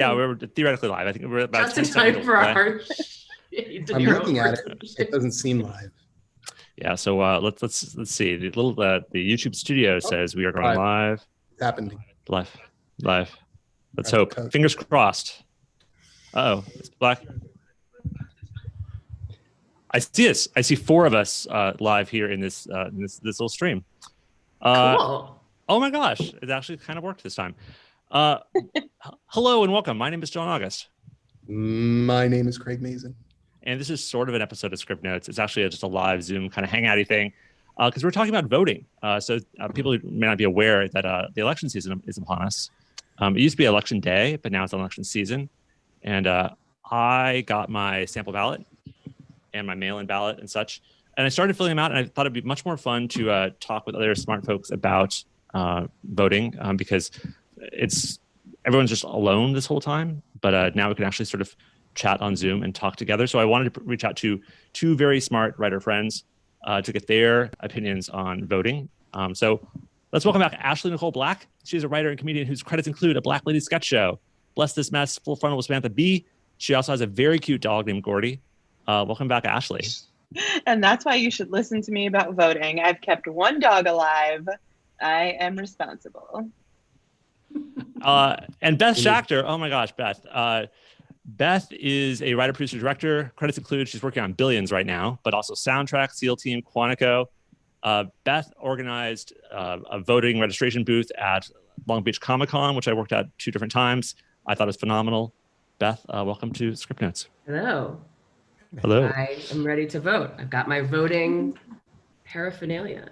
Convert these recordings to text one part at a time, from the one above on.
Yeah, we're theoretically live. I think we're about Just 10 in time seconds for away. our. I'm looking at it. It doesn't seem live. Yeah, so let's see. The YouTube studio says we are going live. It's happening. Live. Let's hope. Fingers crossed. Uh-oh, it's Black. I see us. I see 4 of us live here in this little stream. Cool. Oh my gosh, it actually kind of worked this time. Hello and welcome. My name is John August. My name is Craig Mazin. And this is sort of an episode of Scriptnotes. It's actually just a live Zoom kind of hangouty thing because we're talking about voting. So people may not be aware that the election season is upon us. It used to be election day, but now it's election season. And I got my sample ballot and my mail-in ballot and such. And I started filling them out, and I thought it'd be much more fun to talk with other smart folks about voting because everyone's just alone this whole time. But now we can actually sort of chat on Zoom and talk together. So I wanted to reach out to 2 very smart writer friends to get their opinions on voting. So let's welcome back Ashley Nicole Black. She's a writer and comedian whose credits include A Black Lady Sketch Show, Bless This Mess, Full Frontal with Samantha Bee. She also has a very cute dog named Gordy. Welcome back, Ashley. And that's why you should listen to me about voting. I've kept 1 dog alive. I am responsible. And Beth Schacter. Oh my gosh, Beth. Beth is a writer, producer, director. Credits include she's working on Billions right now, but also Soundtrack, SEAL Team, Quantico. Beth organized a voting registration booth at Long Beach Comic-Con, which I worked at 2 different times. I thought it was phenomenal. Beth, welcome to Scriptnotes. Hello. I am ready to vote. I've got my voting paraphernalia.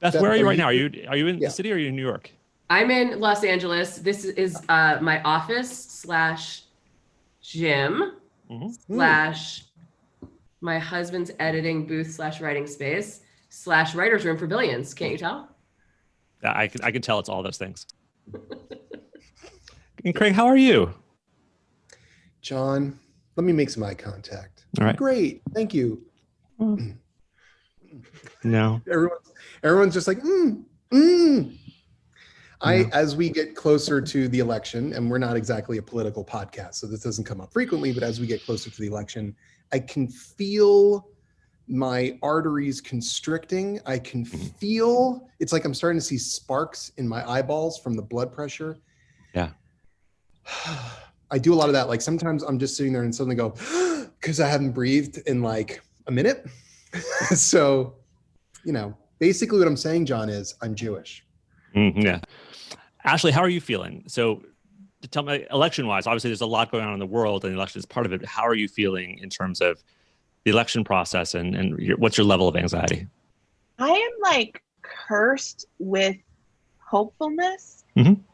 Beth, where are you right now? Are you in the city or are you in New York? I'm in Los Angeles. This is my office / gym / my husband's editing booth / writing space / writer's room for Billions. Can't you tell? I can tell it's all those things. And Craig, how are you? John, let me make some eye contact. All right. Great. Thank you. No. Everyone's just like, As we get closer to the election, and we're not exactly a political podcast, so this doesn't come up frequently, but as we get closer to the election, I can feel my arteries constricting. I can feel, it's like I'm starting to see sparks in my eyeballs from the blood pressure. Yeah. I do a lot of that. Like sometimes I'm just sitting there and suddenly go, because I haven't breathed in like a minute. So, basically what I'm saying, John, is I'm Jewish. Yeah. Ashley, how are you feeling? So to tell me, election-wise, obviously there's a lot going on in the world and the election is part of it. How are you feeling in terms of the election process and what's your level of anxiety? I am like cursed with hopefulness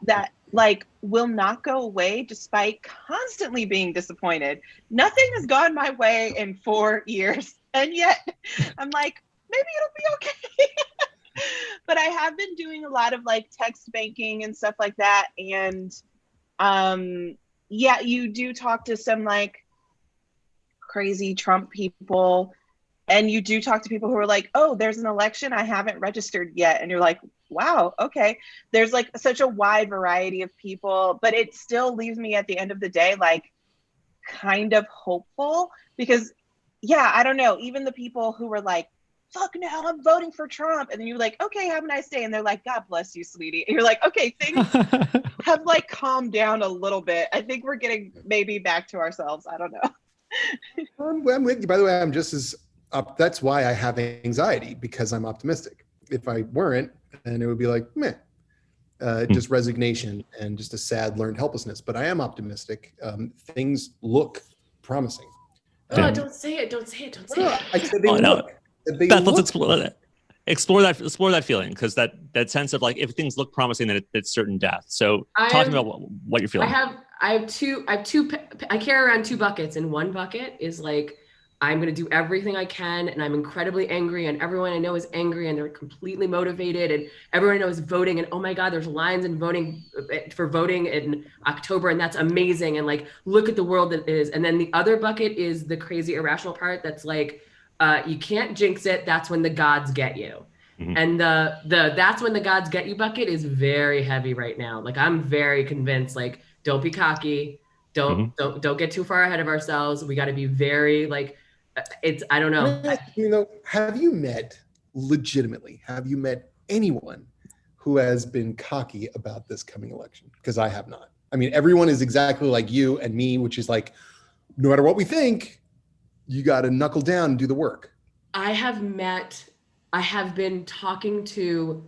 that like will not go away despite constantly being disappointed. Nothing has gone my way in 4 years. And yet I'm like, maybe it'll be okay. But I have been doing a lot of like text banking and stuff like that. And you do talk to some like crazy Trump people. And you do talk to people who are like, oh, there's an election I haven't registered yet. And you're like, wow, okay. There's like such a wide variety of people, but it still leaves me at the end of the day, like kind of hopeful because I don't know. Even the people who were like, fuck no, I'm voting for Trump. And then you're like, okay, have a nice day. And they're like, God bless you, sweetie. And you're like, okay, things have like calmed down a little bit. I think we're getting maybe back to ourselves. I don't know. I'm with you. By the way, I'm just as up. That's why I have anxiety, because I'm optimistic. If I weren't, then it would be like, meh, just resignation and just a sad learned helplessness. But I am optimistic. Things look promising. Don't say it. Don't say it. Don't say it. I said they look. Beth, let's explore that. Explore that feeling, because that sense of like if things look promising, then it's certain death. So talk about what you're feeling. I carry around 2 buckets, and one bucket is like I'm going to do everything I can, and I'm incredibly angry, and everyone I know is angry, and they're completely motivated, and everyone I know is voting, and oh my God, there's lines in voting in October, and that's amazing, and like look at the world that is. And then the other bucket is the crazy irrational part that's like, you can't jinx it. That's when the gods get you. Mm-hmm. And the that's when the gods get you bucket is very heavy right now. Like I'm very convinced, like, don't be cocky. Don't get too far ahead of ourselves. We got to be very like, I don't know. Have you met anyone who has been cocky about this coming election? Because I have not. I mean, everyone is exactly like you and me, which is like, no matter what we think, you got to knuckle down and do the work. I have been talking to,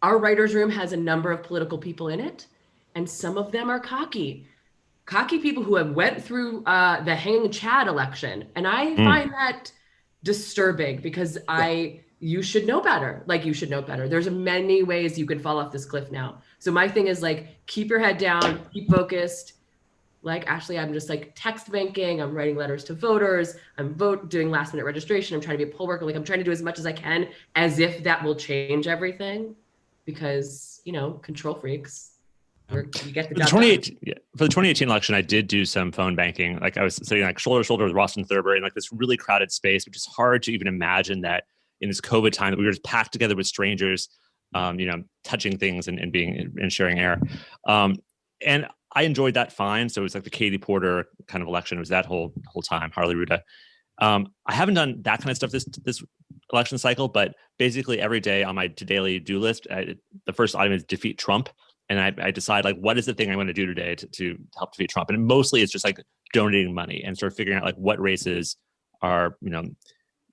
our writer's room has a number of political people in it, and some of them are cocky people who have went through the hanging Chad election. And I find that disturbing because you should know better. Like, you should know better. There's many ways you can fall off this cliff now. So my thing is like, keep your head down, keep focused. Like Ashley, I'm just like text banking. I'm writing letters to voters. I'm doing last minute registration. I'm trying to be a poll worker. Like, I'm trying to do as much as I can as if that will change everything, because, control freaks. You get the for the 2018 election, I did do some phone banking. Like, I was sitting like shoulder to shoulder with Ralston Thurber in like this really crowded space, which is hard to even imagine that in this COVID time that we were just packed together with strangers, touching things and being and sharing air. And I enjoyed that fine. So it was like the Katie Porter kind of election. It was that whole time, Harley Ruda. I haven't done that kind of stuff this election cycle, but basically every day on my daily do list, the first item is defeat Trump. And I decide like, what is the thing I'm going to do today to help defeat Trump? And mostly it's just like donating money and sort of figuring out like what races are,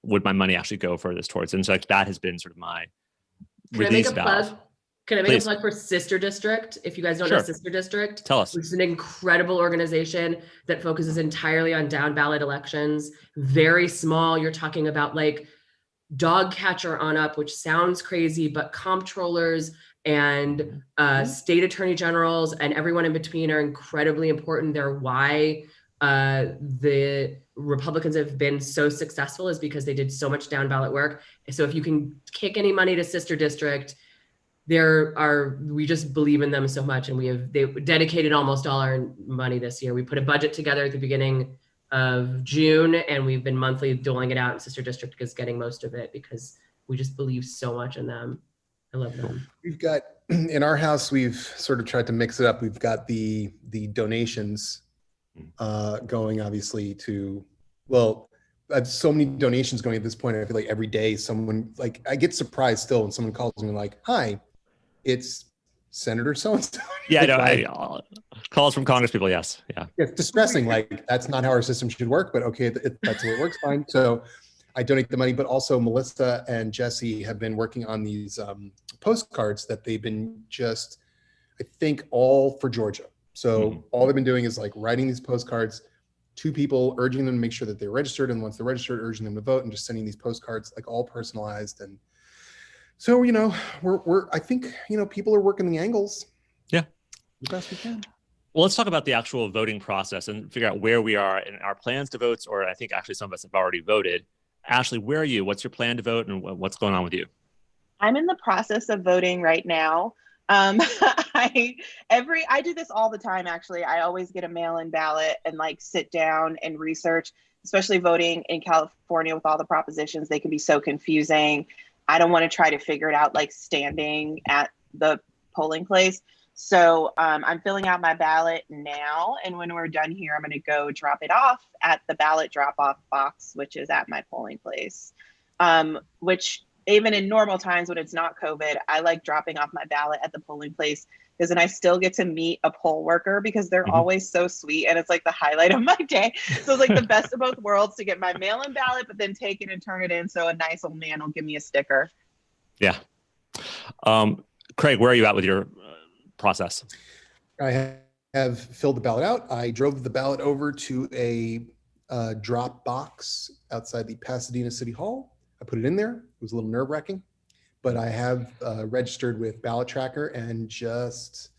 would my money actually go furthest towards? And so like that has been sort of my release valve. Can I make a plug for Sister District? If you guys don't know Sister District, tell us. Which is an incredible organization that focuses entirely on down ballot elections. Very small. You're talking about like dog catcher on up, which sounds crazy, but comptrollers and state attorney generals and everyone in between are incredibly important. They're why the Republicans have been so successful, is because they did so much down ballot work. So if you can kick any money to Sister District, we just believe in them so much, and they dedicated almost all our money this year. We put a budget together at the beginning of June, and we've been monthly doling it out, and Sister District is getting most of it because we just believe so much in them. I love them. We've got, in our house, we've sort of tried to mix it up. We've got the donations going, obviously, I have so many donations going at this point. I feel like every day someone, like, I get surprised still when someone calls me like, hi, it's Senator so-and-so. Yeah, no, calls from Congress people, yes. Yeah. It's distressing. Like, that's not how our system should work, but okay, that's the way it works, fine. So I donate the money, but also Melissa and Jesse have been working on these postcards that they've been I think all for Georgia. So all they've been doing is like writing these postcards to people, urging them to make sure that they're registered. And once they're registered, urging them to vote, and just sending these postcards, like all personalized. And so, I think, people are working the angles. Yeah. The best we can. Well, let's talk about the actual voting process and figure out where we are in our plans to vote, or I think actually some of us have already voted. Ashley, where are you? What's your plan to vote, and what's going on with you? I'm in the process of voting right now. I do this all the time, actually. I always get a mail-in ballot and like sit down and research, especially voting in California with all the propositions. They can be so confusing. I don't want to try to figure it out like standing at the polling place. So I'm filling out my ballot now. And when we're done here, I'm going to go drop it off at the ballot drop-off box, which is at my polling place, which even in normal times when it's not COVID, I like dropping off my ballot at the polling place because then I still get to meet a poll worker because they're always so sweet. And it's like the highlight of my day. So it's like the best of both worlds to get my mail-in ballot, but then take it and turn it in. So a nice old man will give me a sticker. Yeah. Craig, where are you at with your process? I have filled the ballot out. I drove the ballot over to a drop box outside the Pasadena City Hall. I put it in there. It was a little nerve-wracking, but I have registered with Ballot Tracker, and just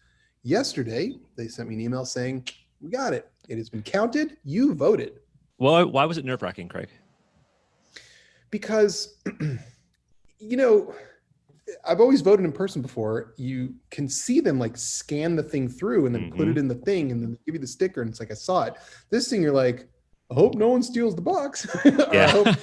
yesterday they sent me an email saying, we got it. It has been counted. You voted. Well, why was it nerve-wracking, Craig? Because, I've always voted in person before. You can see them like scan the thing through and then put it in the thing and then give you the sticker. And it's like, I saw it. This thing, you're like, I hope no one steals the box. Yeah.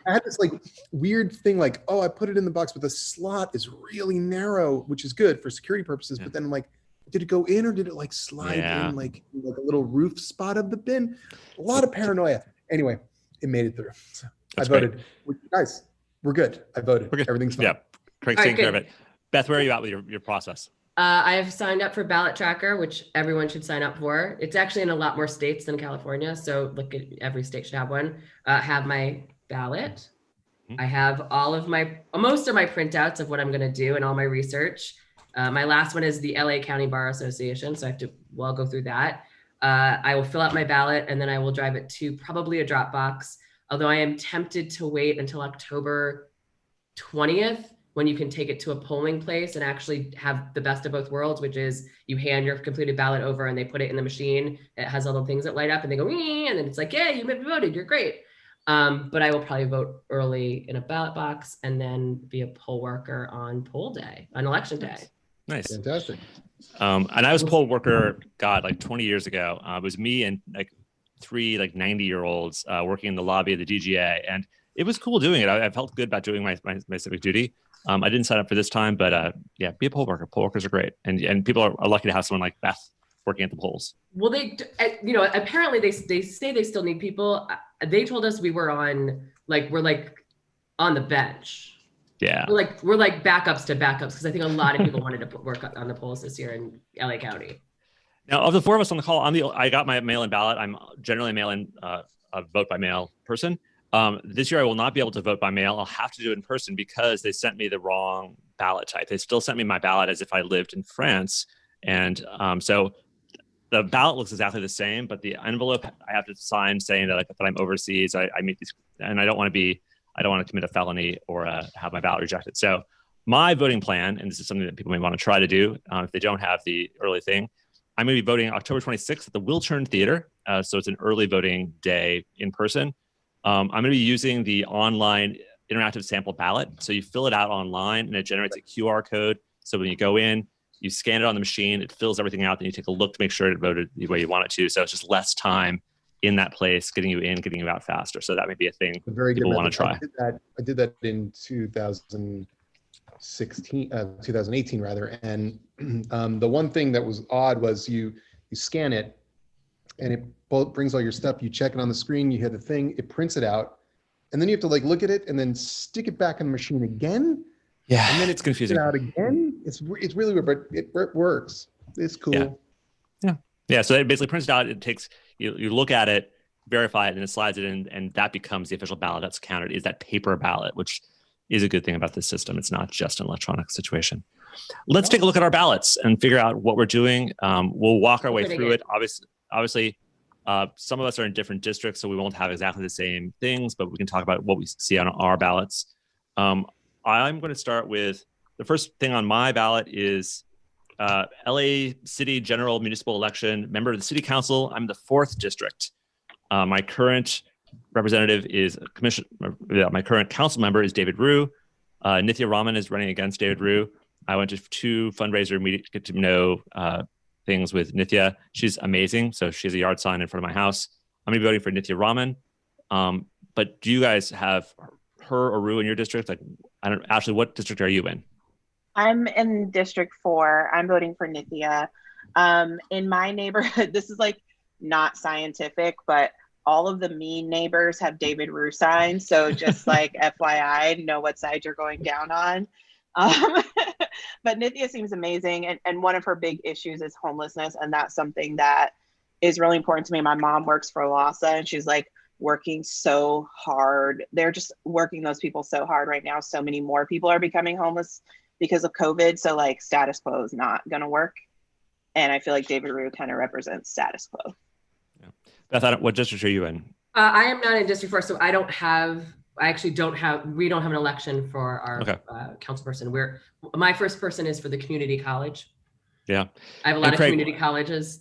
I had this like weird thing like, oh, I put it in the box, but the slot is really narrow, which is good for security purposes. Yeah. But then I'm like, did it go in or did it like slide in like a little roof spot of the bin? A lot of paranoia. Anyway, it made it through. So I voted. Guys, we're good. I voted. We're good. Everything's fine. Yeah, Craig's taking care of it. Beth, where are you at with your process? I have signed up for Ballot Tracker, which everyone should sign up for. It's actually in a lot more states than California. So look at every state should have one. Have my ballot. I have most of my printouts of what I'm going to do and all my research. My last one is the LA County Bar Association. So I have to, I'll go through that. I will fill out my ballot and then I will drive it to probably a drop box. Although I am tempted to wait until October 20th, when you can take it to a polling place and actually have the best of both worlds, which is you hand your completed ballot over and they put it in the machine. It has all the things that light up and they go, and then it's like, yeah, you voted, you're great. But I will probably vote early in a ballot box and then be a poll worker on election day. Nice. Fantastic. And I was a poll worker, like 20 years ago. It was me and like 3 90-year-olds working in the lobby of the DGA. And it was cool doing it. I felt good about doing my civic duty. I didn't sign up for this time, but be a poll worker. Poll workers are great. And people are lucky to have someone like Beth working at the polls. Well, apparently they say they still need people. They told us we're on the bench. Yeah. We're like backups to backups because I think a lot of people wanted to work on the polls this year in LA County. Now, of the 4 of us on the call, I got my mail-in ballot. I'm generally a mail-in a vote by mail person. This year, I will not be able to vote by mail. I'll have to do it in person because they sent me the wrong ballot type. They still sent me my ballot as if I lived in France. And so the ballot looks exactly the same, but the envelope I have to sign saying that I'm overseas. I meet these, and I don't want to commit a felony or have my ballot rejected. So my voting plan, and this is something that people may want to try to do if they don't have the early thing, I'm going to be voting October 26th at the Wiltern Theater. So it's an early voting day in person. I'm going to be using the online interactive sample ballot. So you fill it out online and it generates a QR code. So when you go in, you scan it on the machine, it fills everything out, then you take a look to make sure it voted the way you want it to. So it's just less time in that place, getting you in, getting you out faster. So that may be a thing people want to try. I did that in 2018 rather. And the one thing that was odd was you scan it and it brings all your stuff. You check it on the screen, you hit the thing, it prints it out. And then you have to look at it and then stick it back in the machine again. Yeah, and then it's confusing. It out again. It's really weird, but it works. It's cool. Yeah. So it basically prints it out. It takes you look at it, verify it, and it slides it in, and that becomes the official ballot that's counted. Is that paper ballot, which is a good thing about this system. It's not just an electronic situation. Let's take a look at our ballots and figure out what we're doing. We'll walk our way through it. Obviously, some of us are in different districts, so we won't have exactly the same things, but we can talk about what we see on our ballots. I'm going to start with the first thing on my ballot is LA City General Municipal Election, member of the City Council. I'm the 4th district. My current representative is my current council member is David Rue. Nithya Raman is running against David Rue. I went to 2 fundraiser meetings to get to know things with Nithya. She's amazing. So she has a yard sign in front of my house. I'm going to be voting for Nithya Raman. But do you guys have her or Rue in your district? Ashley, what district are you in? I'm in District 4. I'm voting for Nithya. In my neighborhood, this is not scientific, but all of the mean neighbors have David Rue signs. So just FYI, know what side you're going down on. But Nithya seems amazing. And one of her big issues is homelessness. And that's something that is really important to me. My mom works for LASA and she's working so hard. They're just working those people so hard right now. So many more people are becoming homeless because of COVID. So status quo is not going to work. And I feel like David Rue kind of represents status quo. Yeah. Beth, what district are you in? I am not in District 4, so we don't have an election for our council person. My first person is for the community college. Yeah. I have a lot of community colleges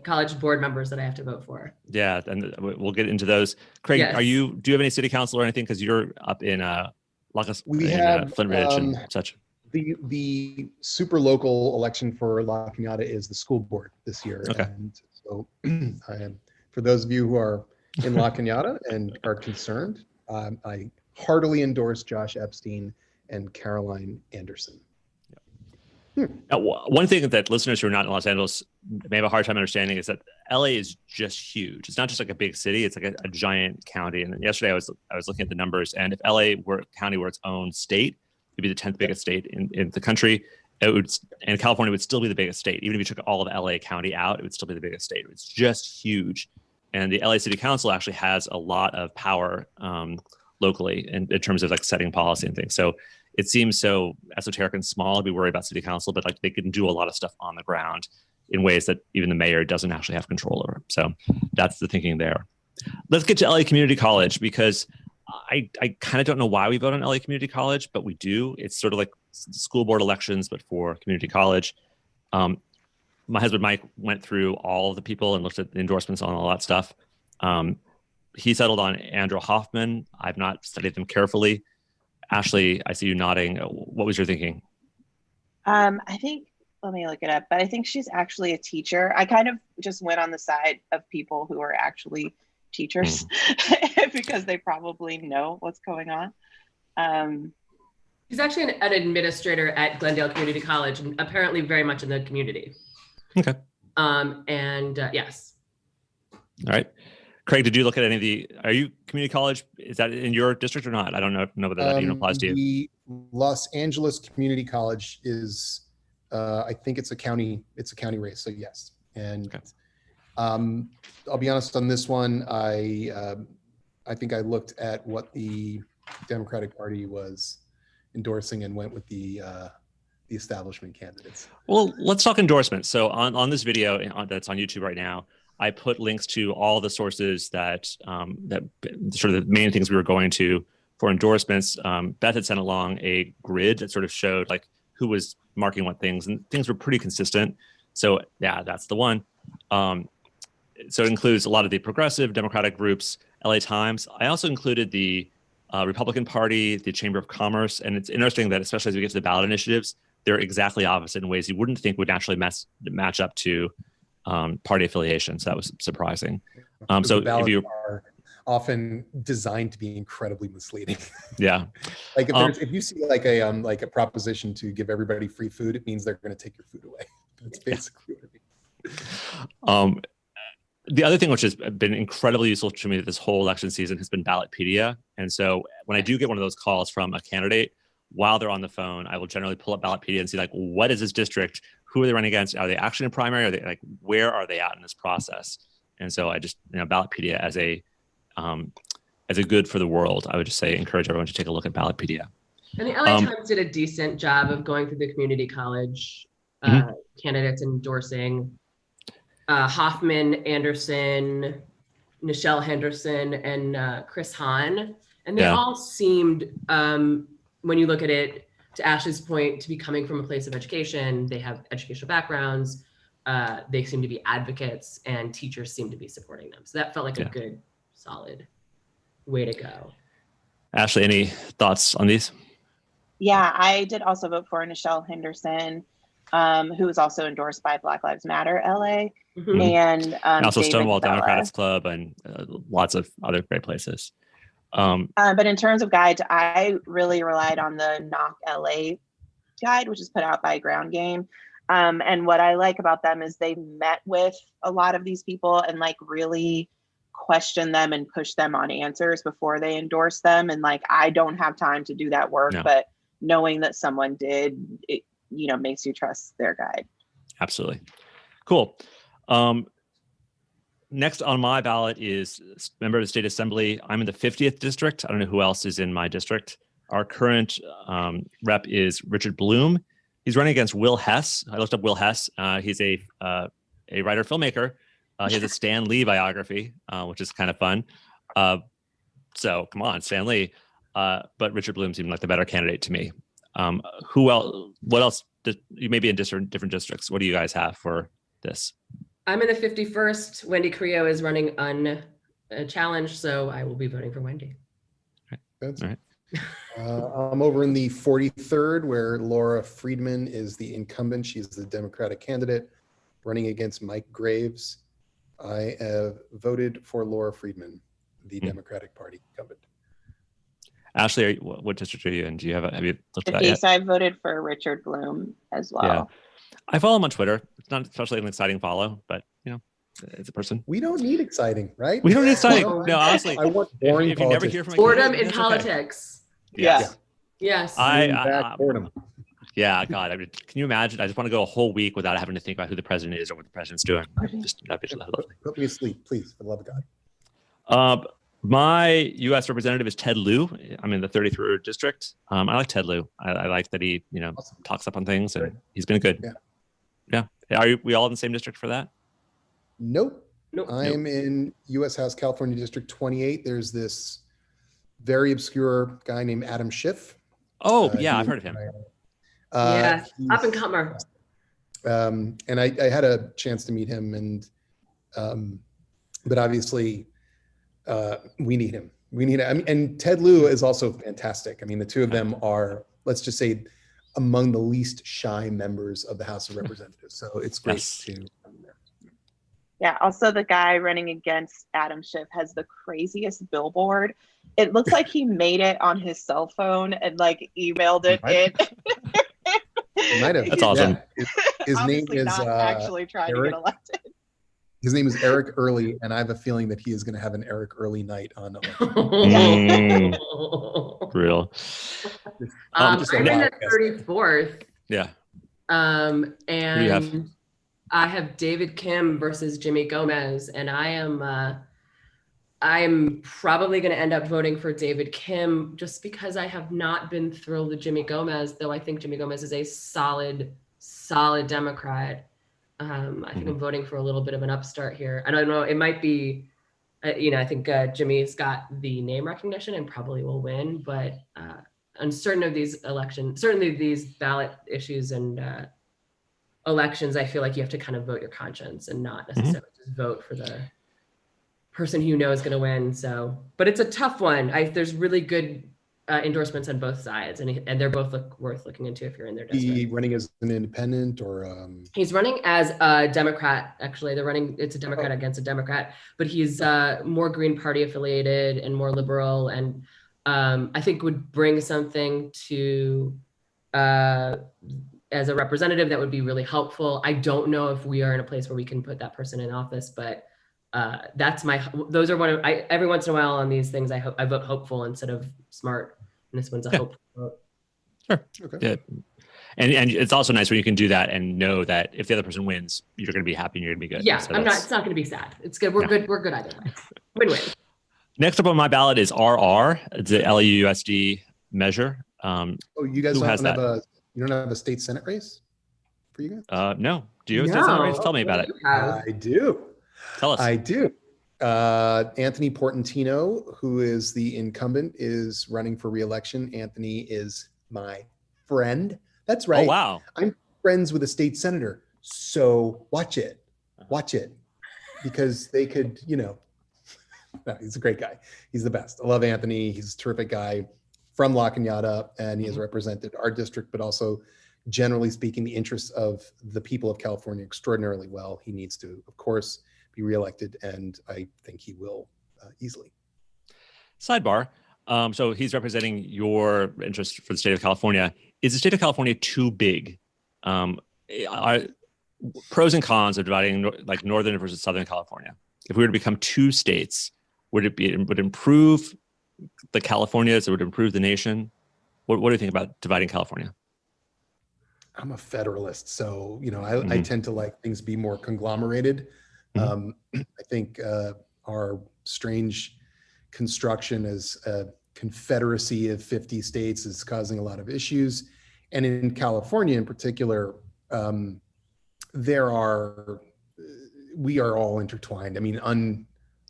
college board members that I have to vote for. Yeah, and we'll get into those. Craig, yes. do you have any city council or anything? Because you're up in Flint Ridge and such. The super local election for La Cañada is the school board this year. Okay. And so for those of you who are in La Cañada and are concerned, I heartily endorse Josh Epstein and Caroline Anderson. Now, one thing that listeners who are not in Los Angeles may have a hard time understanding is that LA is just huge. It's not just like a big city; it's like a giant county. And yesterday, I was looking at the numbers, and if LA county were its own state, it'd be the 10th biggest state in the country. And California would still be the biggest state. Even if you took all of LA County out, it would still be the biggest state. It's just huge. And the LA City Council actually has a lot of power locally in terms of like setting policy and things. So it seems so esoteric and small to be worried about city council, but like they can do a lot of stuff on the ground in ways that even the mayor doesn't actually have control over. So that's the thinking there. Let's get to LA Community College, because I kind of don't know why we vote on LA Community College, but we do. It's sort of like school board elections, but for community college. My husband, Mike, went through all of the people and looked at the endorsements on all that stuff. He settled on Andrew Hoffman. I've not studied them carefully. Ashley, I see you nodding. What was your thinking? I think, let me look it up, but I think she's actually a teacher. I kind of just went on the side of people who are actually teachers because they probably know what's going on. He's actually an administrator at Glendale Community College and apparently very much in the community. Okay. Yes. All right. Craig, did you look at any of are you community college? Is that in your district or not? I don't know whether that even applies to you. The Los Angeles Community College is, I think it's a county race. So yes. And okay. I'll be honest on this one. I think I looked at what the Democratic Party was endorsing and went with the establishment candidates. Well, let's talk endorsements. So on this video that's on YouTube right now, I put links to all the sources that sort of the main things we were going to for endorsements. Beth had sent along a grid that sort of showed like who was marking what things, and things were pretty consistent. So yeah, that's the one. So it includes a lot of the progressive Democratic groups, LA Times. I also included the Republican Party, the Chamber of Commerce, and it's interesting that especially as we get to the ballot initiatives, they're exactly opposite in ways you wouldn't think would naturally match up to party affiliation. So that was surprising. So if you are often designed to be incredibly misleading. Yeah. Like if you see like a proposition to give everybody free food, it means they're going to take your food away. That's basically what it means. The other thing which has been incredibly useful to me this whole election season has been Ballotpedia. And so when I do get one of those calls from a candidate, while they're on the phone, I will generally pull up Ballotpedia and see like, what is this district? Who are they running against? Are they actually in primary? Are they like, where are they at in this process? And so I just, Ballotpedia as a good for the world, I would just say, encourage everyone to take a look at Ballotpedia. And the LA Times did a decent job of going through the community college candidates endorsing Hoffman, Anderson, Nichelle Henderson, and Chris Hahn. And they all seemed, when you look at it, to Ashley's point, to be coming from a place of education. They have educational backgrounds. They seem to be advocates, and teachers seem to be supporting them. So that felt like a good, solid way to go. Ashley, any thoughts on these? Yeah, I did also vote for Nichelle Henderson, who was also endorsed by Black Lives Matter LA. Mm-hmm. And also David Stonewall Bella. Democrats Club and lots of other great places. But in terms of guides, I really relied on the Knock LA guide, which is put out by Ground Game. And what I like about them is they met with a lot of these people and like really question them and push them on answers before they endorse them. And like, I don't have time to do that work, but knowing that someone did, it, makes you trust their guide. Absolutely. Cool. Next on my ballot is member of the state assembly. I'm in the 50th district. I don't know who else is in my district. Our current rep is Richard Bloom. He's running against Will Hess. I looked up Will Hess. He's a writer filmmaker. He has a Stan Lee biography, which is kind of fun. So come on, Stan Lee. But Richard Bloom seemed like the better candidate to me. Who else? What else? You may be in different districts. What do you guys have for this? I'm in the 51st. Wendy Creo is running unchallenged, so I will be voting for Wendy. That's all right. I'm over in the 43rd, where Laura Friedman is the incumbent. She's the Democratic candidate running against Mike Graves. I have voted for Laura Friedman, the Democratic Party incumbent. Ashley, what district are you in? Have you looked at that Yes, yet? I voted for Richard Bloom as well. Yeah. I follow him on Twitter. It's not especially an exciting follow, but it's a person. We don't need exciting, right? We don't need exciting. No. No, honestly, I want boring if you never hear politics. from a Boredom candidate, in that's okay. politics. Yes. Yes. Bring back boredom. Yeah, God. I mean, can you imagine? I just want to go a whole week without having to think about who the president is or what the president's doing. That'd be lovely. Put me asleep, please, for the love of God. My U.S. representative is Ted Lieu. I'm in the 33rd district. I like Ted Lieu. I like that he, Awesome. talks up on things, and he's been good. Yeah. Are we all in the same district for that? Nope. I'm in U.S. House, California, District 28. There's this very obscure guy named Adam Schiff. Oh, yeah, I've heard of him. Yes, up and comer. And I had a chance to meet him, but obviously we need him. And Ted Lieu is also fantastic. I mean, the two of them are, let's just say, among the least shy members of the House of Representatives. So it's great to have them there. Yeah, also the guy running against Adam Schiff has the craziest billboard. It looks like he made it on his cell phone and emailed it in. He might have. That's awesome. Yeah. His name is not actually trying Eric. to get elected. His name is Eric Early, and I have a feeling that he is going to have an Eric Early night on election. Real. I'm in the 34th. Yeah. And Who do you have? I have David Kim versus Jimmy Gomez, and I'm probably going to end up voting for David Kim just because I have not been thrilled with Jimmy Gomez, though I think Jimmy Gomez is a solid Democrat. I think I'm voting for a little bit of an upstart here. I don't know. It might be, I think Jimmy's got the name recognition and probably will win, but on certain of these elections, certainly these ballot issues and elections, I feel like you have to kind of vote your conscience and not necessarily just vote for the person who you know is going to win. So, but it's a tough one. There's really good endorsements on both sides, and they're both worth looking into if you're in their district. He running as an independent or? He's running as a Democrat. Actually, it's a Democrat against a Democrat, but he's more Green Party affiliated and more liberal, and I think would bring something to as a representative that would be really helpful. I don't know if we are in a place where we can put that person in office, but those are every once in a while on these things, I vote hopeful instead of smart. And this one's a hopeful vote. Sure. Okay. Yeah. And it's also nice when you can do that and know that if the other person wins, you're going to be happy and you're going to be good. Yeah, So it's not going to be sad. It's good. We're good. We're good either way. Win-win. Next up on my ballot is RR. It's the LUUSD measure. You guys don't have a state Senate race for you guys? No. Do you have a state Senate race? Tell me about it. I do. Tell us. I do. Anthony Portantino, who is the incumbent, is running for re-election. Anthony is my friend. That's right. Oh, wow. I'm friends with a state senator. So watch it. Because they could, no, he's a great guy. He's the best. I love Anthony. He's a terrific guy from La Cañada, and he has represented our district, but also, generally speaking, the interests of the people of California extraordinarily well. He needs to, of course, be reelected, and I think he will easily. Sidebar. So he's representing your interest for the state of California. Is the state of California too big? Pros and cons of dividing Northern versus Southern California. If we were to become two states, would it improve the Californias? Or would it improve the nation? What do you think about dividing California? I'm a federalist, so I tend to like things be more conglomerated. I think our strange construction as a confederacy of 50 states is causing a lot of issues, and in California in particular, we are all intertwined. I mean,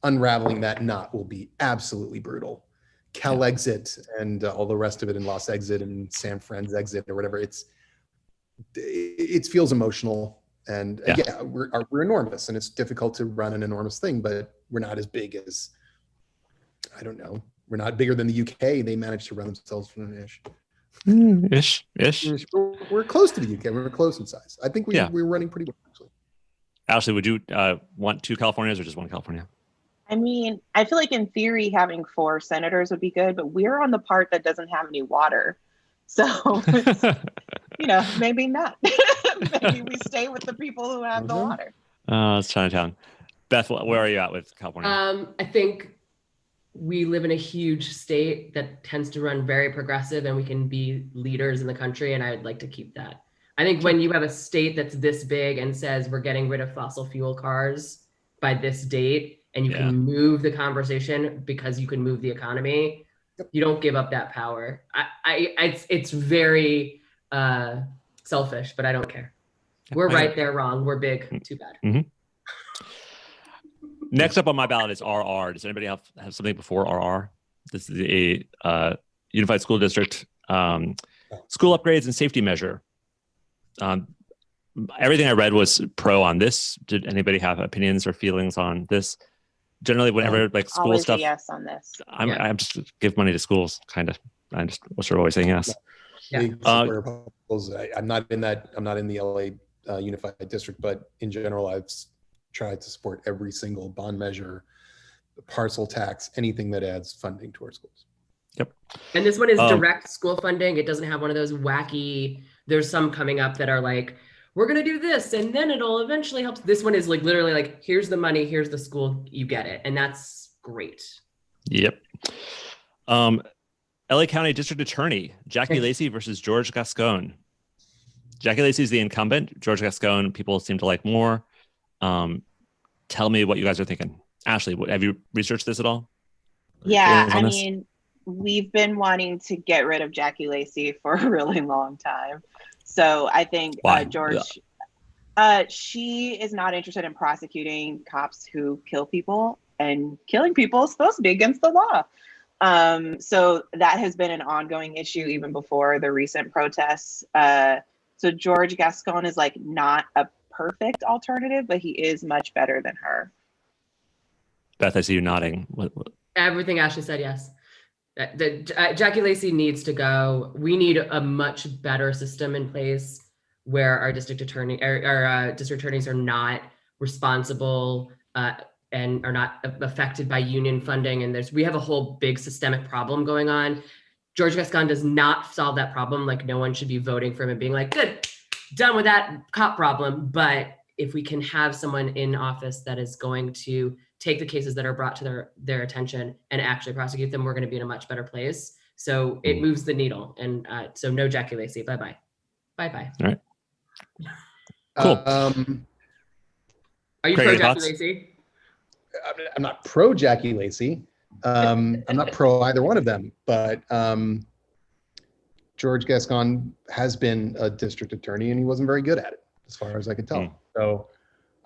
unraveling that knot will be absolutely brutal. Cal exit and all the rest of it, and Los exit and San Fran's exit or whatever. It feels emotional, and we're enormous, and it's difficult to run an enormous thing, but we're not as big as, I don't know, we're not bigger than the UK. They managed to run themselves from an ish. We're close to the UK. We're close in size. I think we're running pretty well, actually. Ashley, would you want two Californias or just one California? I mean, I feel like in theory having 4 senators would be good, but we're on the part that doesn't have any water. So it's, maybe not. Maybe we stay with the people who have the water. It's Chinatown. Beth, where are you at with California? I think we live in a huge state that tends to run very progressive, and we can be leaders in the country. And I would like to keep that. I think when you have a state that's this big and says we're getting rid of fossil fuel cars by this date, and you can move the conversation because you can move the economy, you don't give up that power. It's very selfish, but I don't care. We're right, they're wrong. We're big. Too bad. Mm-hmm. Next up on my ballot is RR. Does anybody have something before RR? This is a unified school district school upgrades and safety measure. Everything I read was pro on this. Did anybody have opinions or feelings on this? Generally, whenever like school always stuff, a yes on this. I'm just give money to schools, kind of. I'm just sort of always saying yes. I'm not in that. I'm not in the LA Unified District, but in general, I've tried to support every single bond measure, parcel tax, anything that adds funding towards schools. Yep. And this one is direct school funding. It doesn't have one of those wacky. There's some coming up that are like, we're going to do this and then it'll eventually help. This one is like literally like, here's the money, here's the school, you get it. And that's great. Yep. LA County District Attorney, Jackie Lacey versus George Gascon. Jackie Lacey is the incumbent. George Gascon, people seem to like more. Tell me what you guys are thinking. Ashley, have you researched this at all? Yeah, I mean, we've been wanting to get rid of Jackie Lacey for a really long time. So I think George, she is not interested in prosecuting cops who kill people, and killing people is supposed to be against the law. So that has been an ongoing issue even before the recent protests. So George Gascon is like not a perfect alternative, but he is much better than her. Beth, I see you nodding. Everything Ashley said, yes. Jackie Lacey needs to go. We need a much better system in place where our district attorneys are not responsible and are not affected by union funding. And we have a whole big systemic problem going on. George Gascon does not solve that problem. Like, no one should be voting for him and being like, good, done with that cop problem. But if we can have someone in office that is going to take the cases that are brought to their attention and actually prosecute them, we're going to be in a much better place. So it moves the needle. And so no Jackie Lacey. Bye-bye. Bye-bye. All right. Cool. Are you pro Jackie Lacey? I'm not pro Jackie Lacey. I'm not pro either one of them, but George Gascon has been a district attorney and he wasn't very good at it, as far as I could tell. So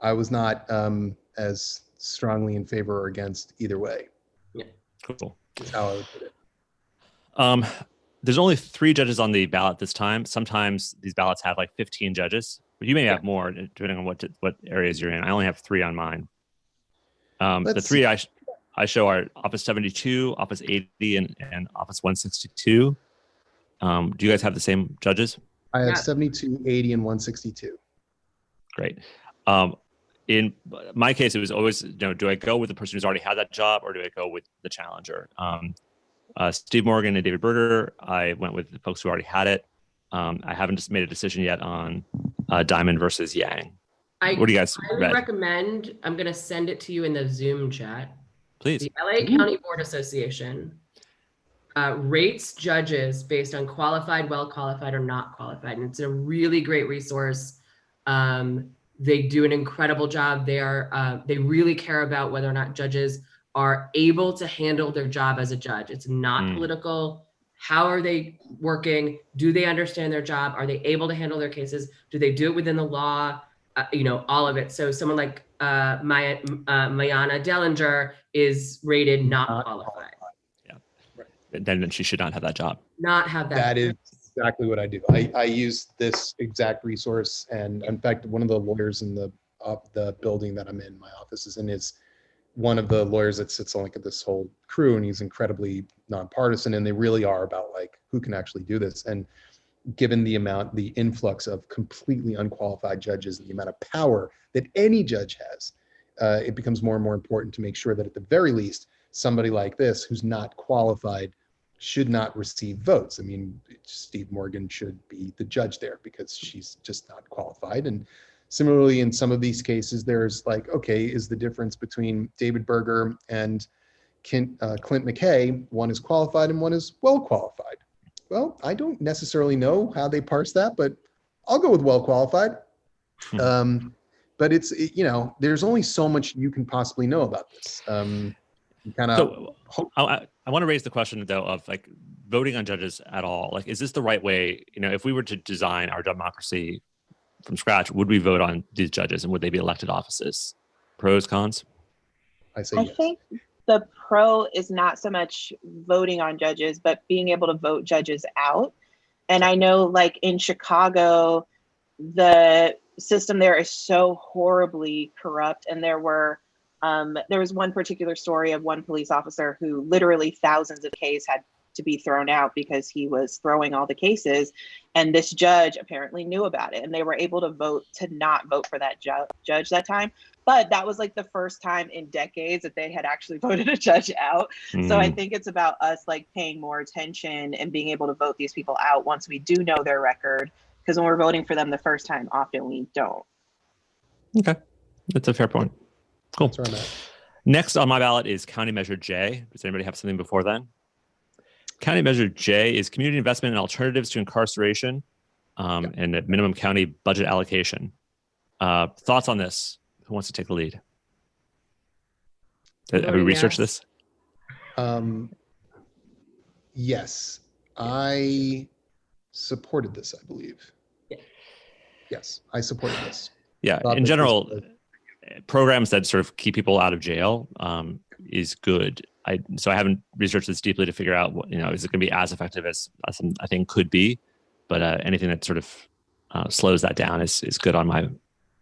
I was not as strongly in favor or against either way. Yeah, cool. That's how I would put it. There's only 3 judges on the ballot this time. Sometimes these ballots have like 15 judges, but you may have more depending on what areas you're in. I only have 3 on mine. The 3 I show are Office 72, Office 80, and Office 162. Do you guys have the same judges? I have 72, 80, and 162. Great. In my case, it was always, do I go with the person who's already had that job or do I go with the challenger? Steve Morgan and David Berger, I went with the folks who already had it. I haven't just made a decision yet on Diamond versus Yang. What do you guys recommend? I'm going to send it to you in the Zoom chat. Please. The LA County Board Association rates judges based on qualified, well qualified, or not qualified. And it's a really great resource. They do an incredible job. They really care about whether or not judges are able to handle their job as a judge. It's not political. How are they working? Do they understand their job? Are they able to handle their cases? Do they do it within the law? All of it. So someone like Mayana Dellinger is rated not qualified. Yeah. Right. Then she should not have that job. Not have that. That is exactly what I do. I use this exact resource, and in fact, one of the lawyers in the building that I'm in, my office is in, is one of the lawyers that sits on like this whole crew, and he's incredibly nonpartisan, and they really are about like who can actually do this. And given the influx of completely unqualified judges and the amount of power that any judge has, it becomes more and more important to make sure that at the very least, somebody like this who's not qualified should not receive votes. I mean, Steve Morgan should be the judge there because she's just not qualified. And similarly, in some of these cases, there's like, okay, is the difference between David Berger and Clint McKay, one is qualified and one is well qualified? Well, I don't necessarily know how they parse that, but I'll go with well qualified. But there's only so much you can possibly know about this. I want to raise the question though of like voting on judges at all. Like, is this the right way? If we were to design our democracy from scratch, would we vote on these judges and would they be elected offices? Pros, cons? I yes. think the pro is not so much voting on judges, but being able to vote judges out. And I know like in Chicago, the system there is so horribly corrupt. And there was one particular story of one police officer who literally thousands of cases had to be thrown out because he was throwing all the cases. And this judge apparently knew about it. And they were able to vote to not vote for that judge that time. But that was like the first time in decades that they had actually voted a judge out. So I think it's about us like paying more attention and being able to vote these people out once we do know their record. Because when we're voting for them the first time, often we don't. Okay, that's a fair point. Cool. That's where I'm at. Next on my ballot is County Measure J. Does anybody have something before then? County Measure J is community investment in alternatives to incarceration and a minimum county budget allocation. Thoughts on this? Who wants to take the lead? Have we researched this? Yes, I supported this, I believe. Yes, I supported this. Yeah, in general, programs that sort of keep people out of jail is good. So I haven't researched this deeply to figure out what, is it going to be as effective as I think could be, but anything that sort of slows that down is good on my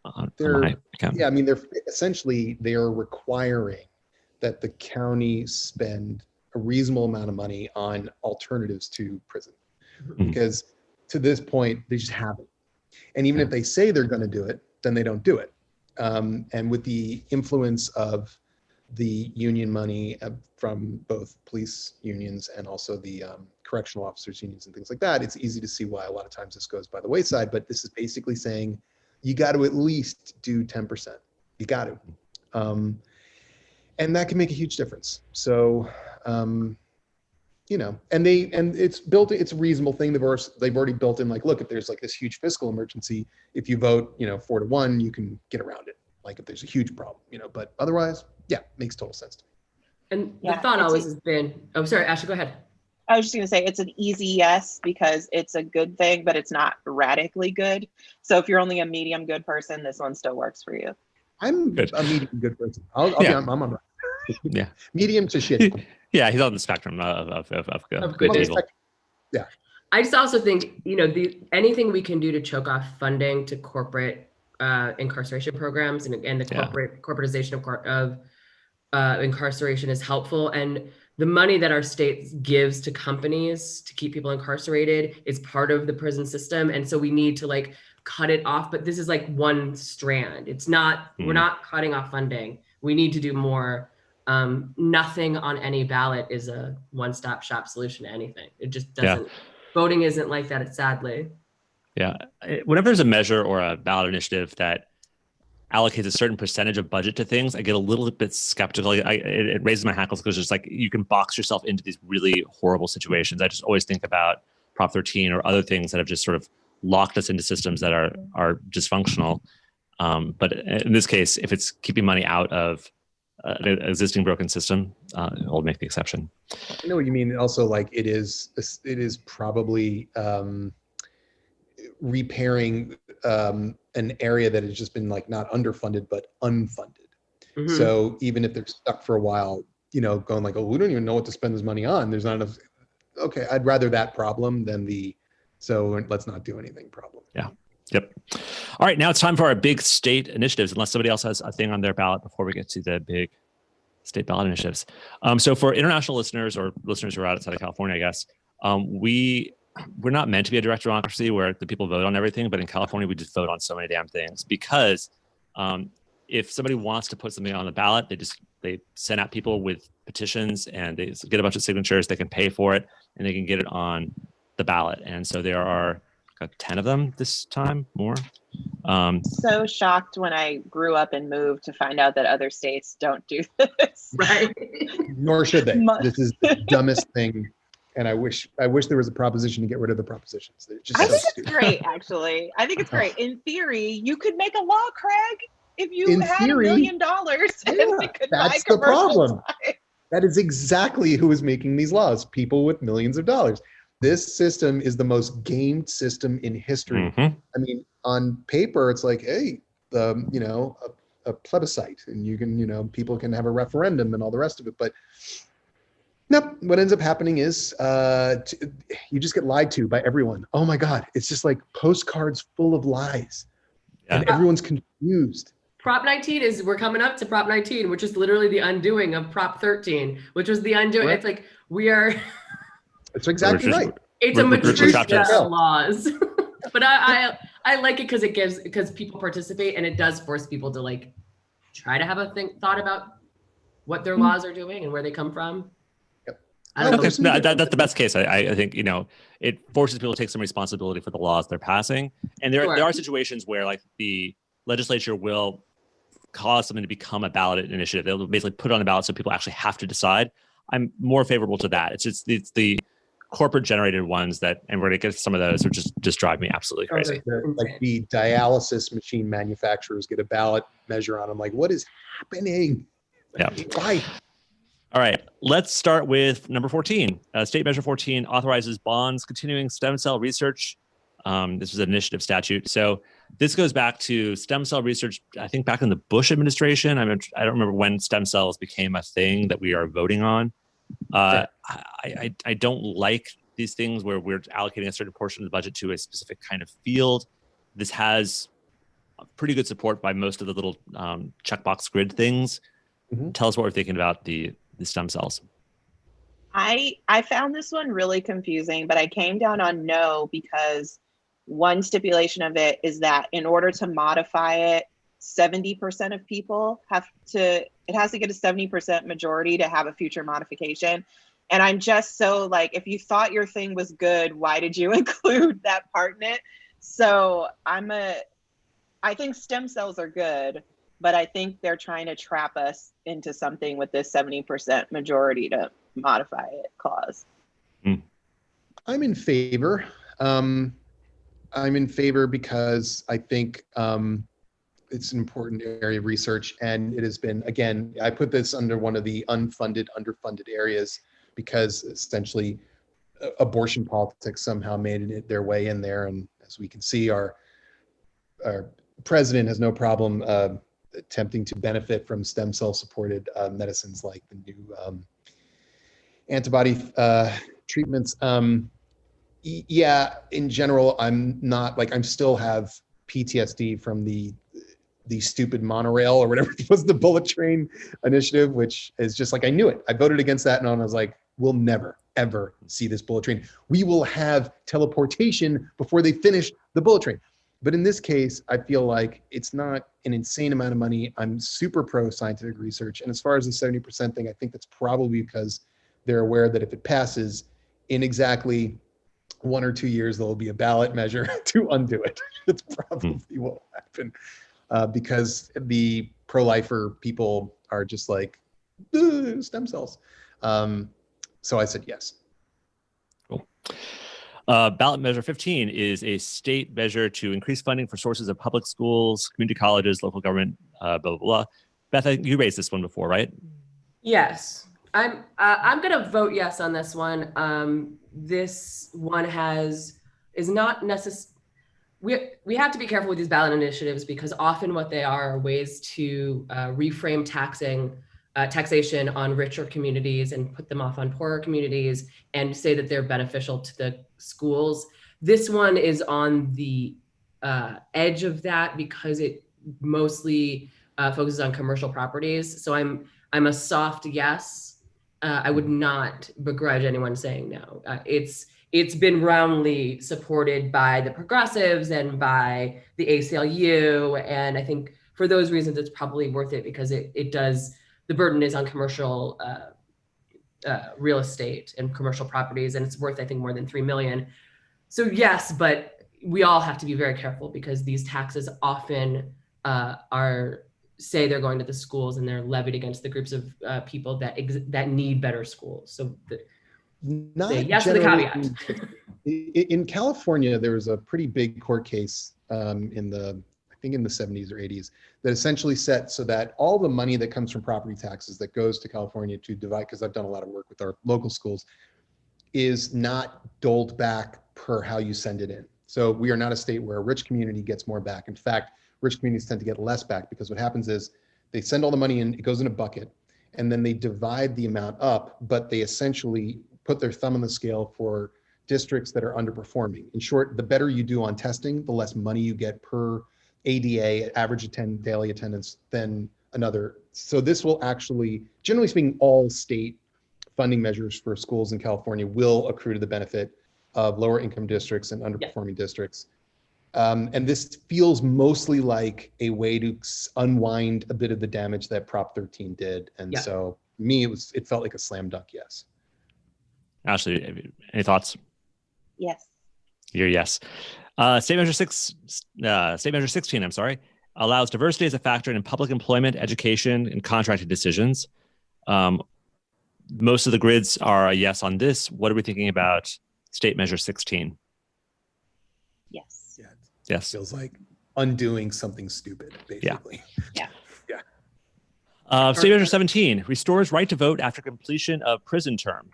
account. Yeah, I mean, they're requiring that the county spend a reasonable amount of money on alternatives to prison, because to this point they just haven't. And even if they say they're going to do it, then they don't do it. And with the influence of the union money from both police unions and also the correctional officers unions and things like that, it's easy to see why a lot of times this goes by the wayside. But this is basically saying you got to at least do 10%. You got to. And that can make a huge difference. So, and it's a reasonable thing. They've already built in, like, look, if there's like this huge fiscal emergency, if you vote, 4-1, you can get around it. Like if there's a huge problem, but otherwise, yeah, makes total sense to me. And the thought always has been, oh, sorry, Ashley, go ahead. I was just going to say it's an easy yes because it's a good thing, but it's not radically good. So if you're only a medium good person, this one still works for you. I'm good. A medium good person. I'm on right. Yeah. Medium to shitty. Yeah, he's on the spectrum of good to evil. Yeah. I just also think, anything we can do to choke off funding to corporate incarceration programs and the corporatization of incarceration is helpful. And the money that our state gives to companies to keep people incarcerated is part of the prison system. And so we need to cut it off. But this is like one strand. It's not, we're not cutting off funding. We need to do more. Nothing on any ballot is a one-stop shop solution to anything. It just doesn't. Voting isn't like that, sadly. Yeah. Whenever there's a measure or a ballot initiative that allocates a certain percentage of budget to things, I get a little bit skeptical. It raises my hackles because it's like you can box yourself into these really horrible situations. I just always think about Prop 13 or other things that have just sort of locked us into systems that are dysfunctional. But in this case, if it's keeping money out of an existing broken system, it'll make the exception. I know what you mean. Also, it is probably repairing an area that has just been not underfunded but unfunded. Mm-hmm. So even if they're stuck for a while, going we don't even know what to spend this money on. There's not enough. Okay, I'd rather that problem than so let's not do anything problem. Yeah. Yep. All right, now it's time for our big state initiatives, unless somebody else has a thing on their ballot before we get to the big state ballot initiatives. So for international listeners or listeners who are outside of California, I guess, we're not meant to be a direct democracy where the people vote on everything, but in California, we just vote on so many damn things because if somebody wants to put something on the ballot, they send out people with petitions and they get a bunch of signatures. They can pay for it and they can get it on the ballot. And so there are 10 of them this time, more. So shocked when I grew up and moved to find out that other states don't do this. Right. Nor should they. This is the dumbest thing. And I wish there was a proposition to get rid of the propositions. I think it's great, actually. I think it's great. In theory, you could make a law, Craig, if you had $1 million. That's the problem. That is exactly who is making these laws. People with millions of dollars. This system is the most gamed system in history. Mm-hmm. I mean, on paper, it's like, hey, a plebiscite, and you can, people can have a referendum and all the rest of it. But nope, what ends up happening is you just get lied to by everyone. Oh my God, it's just like postcards full of lies, and everyone's confused. Prop 19 we're coming up to Prop 19, which is literally the undoing of Prop 13, which was the undoing. Right. It's like we are. That's exactly right. It's a Matrushka laws, but I like it because people participate and it does force people to like try to have a thought about what their laws are doing and where they come from. Yep. That's the best case. I think it forces people to take some responsibility for the laws they're passing, and there are situations where like the legislature will cause something to become a ballot initiative. They'll basically put it on the ballot so people actually have to decide. I'm more favorable to that. It's the corporate generated ones and we're gonna get some of those, which just drive me absolutely crazy. Like the dialysis machine manufacturers get a ballot measure on them. Like, what is happening? Yeah. Why? All right, let's start with number 14. State Measure 14 authorizes bonds continuing stem cell research. This is an initiative statute. So this goes back to stem cell research, I think back in the Bush administration. I don't remember when stem cells became a thing that we are voting on. I don't like these things where we're allocating a certain portion of the budget to a specific kind of field. This has pretty good support by most of the little checkbox grid things. Mm-hmm. Tell us what we're thinking about the stem cells. I found this one really confusing, but I came down on no because one stipulation of it is that in order to modify it, 70% of people it has to get a 70% majority to have a future modification. And I'm just so like, if you thought your thing was good, why did you include that part in it? So I think stem cells are good, but I think they're trying to trap us into something with this 70% majority to modify it clause. I'm in favor. I'm in favor because I think it's an important area of research, and it has been, again, I put this under one of the unfunded, underfunded areas because essentially abortion politics somehow made it their way in there. And as we can see, our president has no problem attempting to benefit from stem cell supported medicines like the new antibody treatments. In general, I'm not like, I still have PTSD from the stupid monorail or whatever it was, the bullet train initiative, which is just like, I knew it. I voted against that and I was like, we'll never, ever see this bullet train. We will have teleportation before they finish the bullet train. But in this case, I feel like it's not an insane amount of money. I'm super pro scientific research. And as far as the 70% thing, I think that's probably because they're aware that if it passes in exactly 1 or 2 years, there'll be a ballot measure to undo it. That's probably what will happen because the pro-lifer people are just like, stem cells. So I said yes. Cool. Ballot Measure 15 is a state measure to increase funding for sources of public schools, community colleges, local government, blah, blah, blah. Beth, you raised this one before, right? Yes. I'm going to vote yes on this one. This one is not necessary. We have to be careful with these ballot initiatives because often what they are ways to reframe taxation on richer communities and put them off on poorer communities and say that they're beneficial to the schools. This one is on the edge of that because it mostly focuses on commercial properties. So I'm a soft yes. I would not begrudge anyone saying no. It's been roundly supported by the progressives and by the ACLU, and I think for those reasons, it's probably worth it because it does, the burden is on commercial real estate and commercial properties, and it's worth, I think, more than 3 million. So yes, but we all have to be very careful because these taxes often say they're going to the schools and they're levied against the groups of people that need better schools. So yes to the caveat. In California, there was a pretty big court case in the 70s or 80s that essentially set so that all the money that comes from property taxes that goes to California to divide, because I've done a lot of work with our local schools, is not doled back per how you send it in. So we are not a state where a rich community gets more back. In fact, rich communities tend to get less back because what happens is they send all the money in, it goes in a bucket, and then they divide the amount up, but they essentially put their thumb on the scale for districts that are underperforming. In short, the better you do on testing, the less money you get per ADA, average daily attendance, than another. So this will actually, generally speaking, all state funding measures for schools in California will accrue to the benefit of lower income districts and underperforming districts. And this feels mostly like a way to unwind a bit of the damage that Prop 13 did. And so me, it felt like a slam dunk yes. Ashley, any thoughts? Yes. You're yes. State Measure 16, I'm sorry, allows diversity as a factor in public employment, education, and contracting decisions. Most of the grids are a yes on this. What are we thinking about State Measure 16? Yes. Yeah. Yes. Feels like undoing something stupid, basically. Yeah. State Measure 17 restores right to vote after completion of prison term.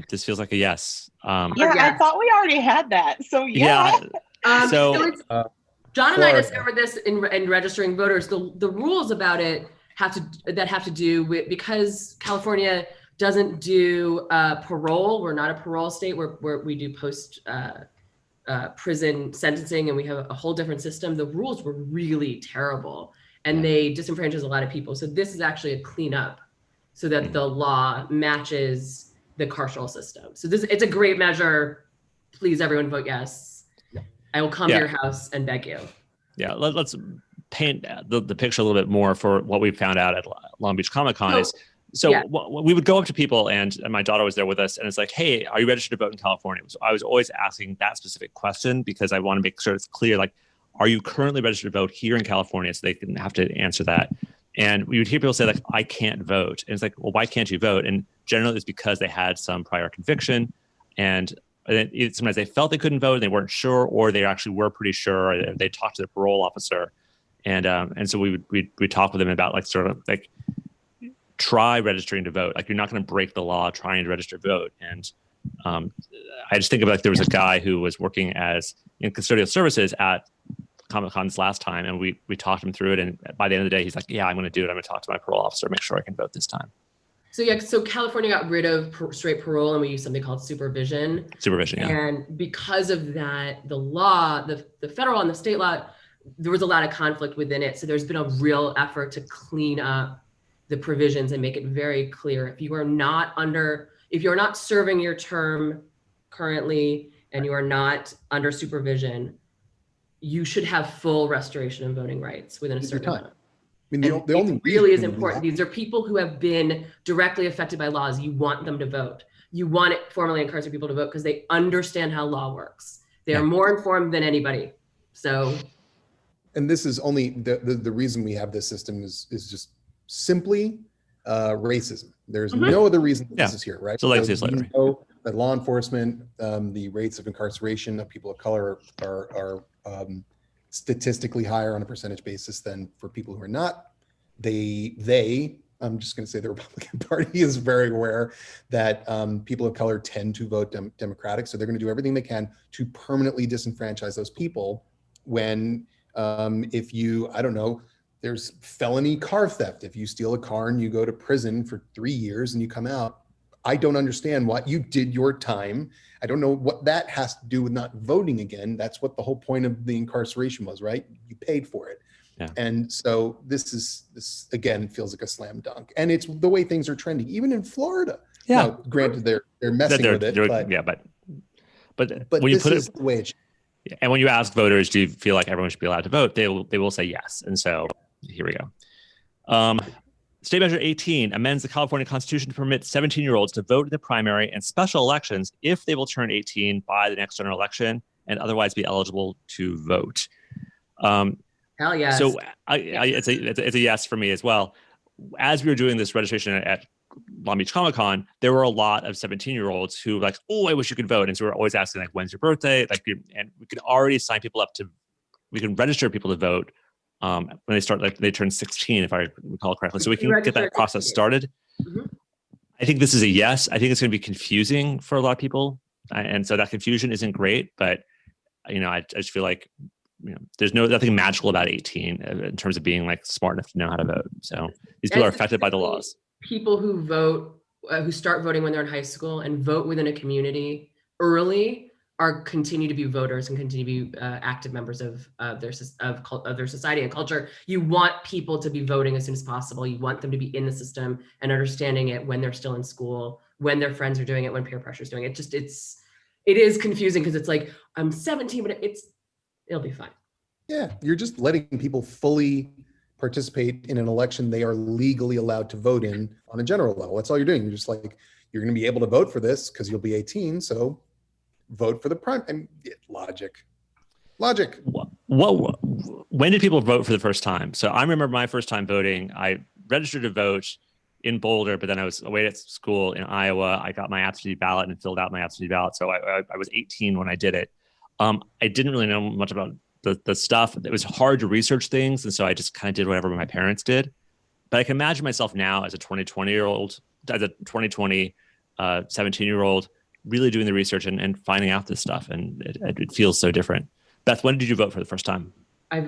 This feels like a yes. I thought we already had that. So yeah. So John and I discovered this in registering voters. The rules about it have to do with, because California doesn't do parole. We're not a parole state where we do post prison sentencing, and we have a whole different system. The rules were really terrible, and they disenfranchise a lot of people. So this is actually a cleanup so that the law matches the carceral system. So it's a great measure. Please, everyone vote yes. I will come to your house and beg you. Yeah, let's paint the picture a little bit more for what we found out at Long Beach Comic Con. We would go up to people, and my daughter was there with us, and it's like, hey, are you registered to vote in California? So I was always asking that specific question because I want to make sure it's clear, like, are you currently registered to vote here in California? So they didn't have to answer that. And we would hear people say, like, I can't vote. And it's like, well, why can't you vote? And generally it's because they had some prior conviction, and sometimes they felt they couldn't vote and they weren't sure, or they actually were pretty sure, or they talked to the parole officer. And so we'd talk with them about, like, sort of like, try registering to vote. Like, you're not going to break the law trying to register to vote. And I just think about, like, there was a guy who was working in custodial services at Comic-Con this last time, and we talked him through it, and by the end of the day he's like, yeah, I'm going to do it. I'm going to talk to my parole officer, make sure I can vote this time. So California got rid of straight parole, and we used something called supervision. And because of that, the law, the federal and the state law, there was a lot of conflict within it. So there's been a real effort to clean up the provisions and make it very clear. If you are not serving your term currently and you are not under supervision, you should have full restoration of voting rights within a certain time. I mean, the only really is important. These are people who have been directly affected by laws. You want them to vote. You want it formerly incarcerated people to vote because they understand how law works. They are more informed than anybody. So, and this is only the reason we have this system is just simply racism. There's no other reason that this is here, right? So legacy slavery. That law enforcement, the rates of incarceration of people of color are statistically higher on a percentage basis than for people who are not. I'm just going to say the Republican Party is very aware that people of color tend to vote Democratic. So they're going to do everything they can to permanently disenfranchise those people when if you, I don't know, there's felony car theft. If you steal a car and you go to prison for 3 years and you come out, I don't understand what you did your time. I don't know what that has to do with not voting again. That's what the whole point of the incarceration was, right? You paid for it. Yeah. And so this again feels like a slam dunk. And it's the way things are trending, even in Florida. Yeah. Now, granted, they're messing with it. But when you put it the way it should. And when you ask voters, do you feel like everyone should be allowed to vote? They will say yes. And so Here we go. State Measure 18 amends the California Constitution to permit 17-year-olds to vote in the primary and special elections if they will turn 18 by the next general election and otherwise be eligible to vote. Hell yes. So it's a yes for me as well. As we were doing this registration at Long Beach Comic Con, there were a lot of 17-year-olds who were like, oh, I wish you could vote. And so we're always asking, like, when's your birthday? Like, and we could already sign people up we can register people to vote when they start, like they turn 16, if I recall correctly. So we can get that process started. Mm-hmm. I think this is a yes. I think it's going to be confusing for a lot of people. And so that confusion isn't great, but I just feel like, there's nothing magical about 18 in terms of being like smart enough to know how to vote. So these people are affected by the laws. People who vote, who start voting when they're in high school and vote within a community early continue to be voters and continue to be active members of their society and culture. You want people to be voting as soon as possible. You want them to be in the system and understanding it when they're still in school, when their friends are doing it, when peer pressure is doing it. It is confusing because it's like, I'm 17, but it'll be fine. Yeah, you're just letting people fully participate in an election they are legally allowed to vote in on a general level. That's all you're doing. You're just like, you're going to be able to vote for this because you'll be 18. So vote for the prime. And logic. When did people vote for the first time? So I remember my first time voting. I registered to vote in Boulder, but then I was away at school in Iowa. I got my absentee ballot and filled out my absentee ballot. So I was 18 when I did it. I didn't really know much about the stuff. It was hard to research things. And so I just kind of did whatever my parents did. But I can imagine myself now as a 2020 17-year-old, really doing the research and finding out this stuff. And it feels so different. Beth, when did you vote for the first time? I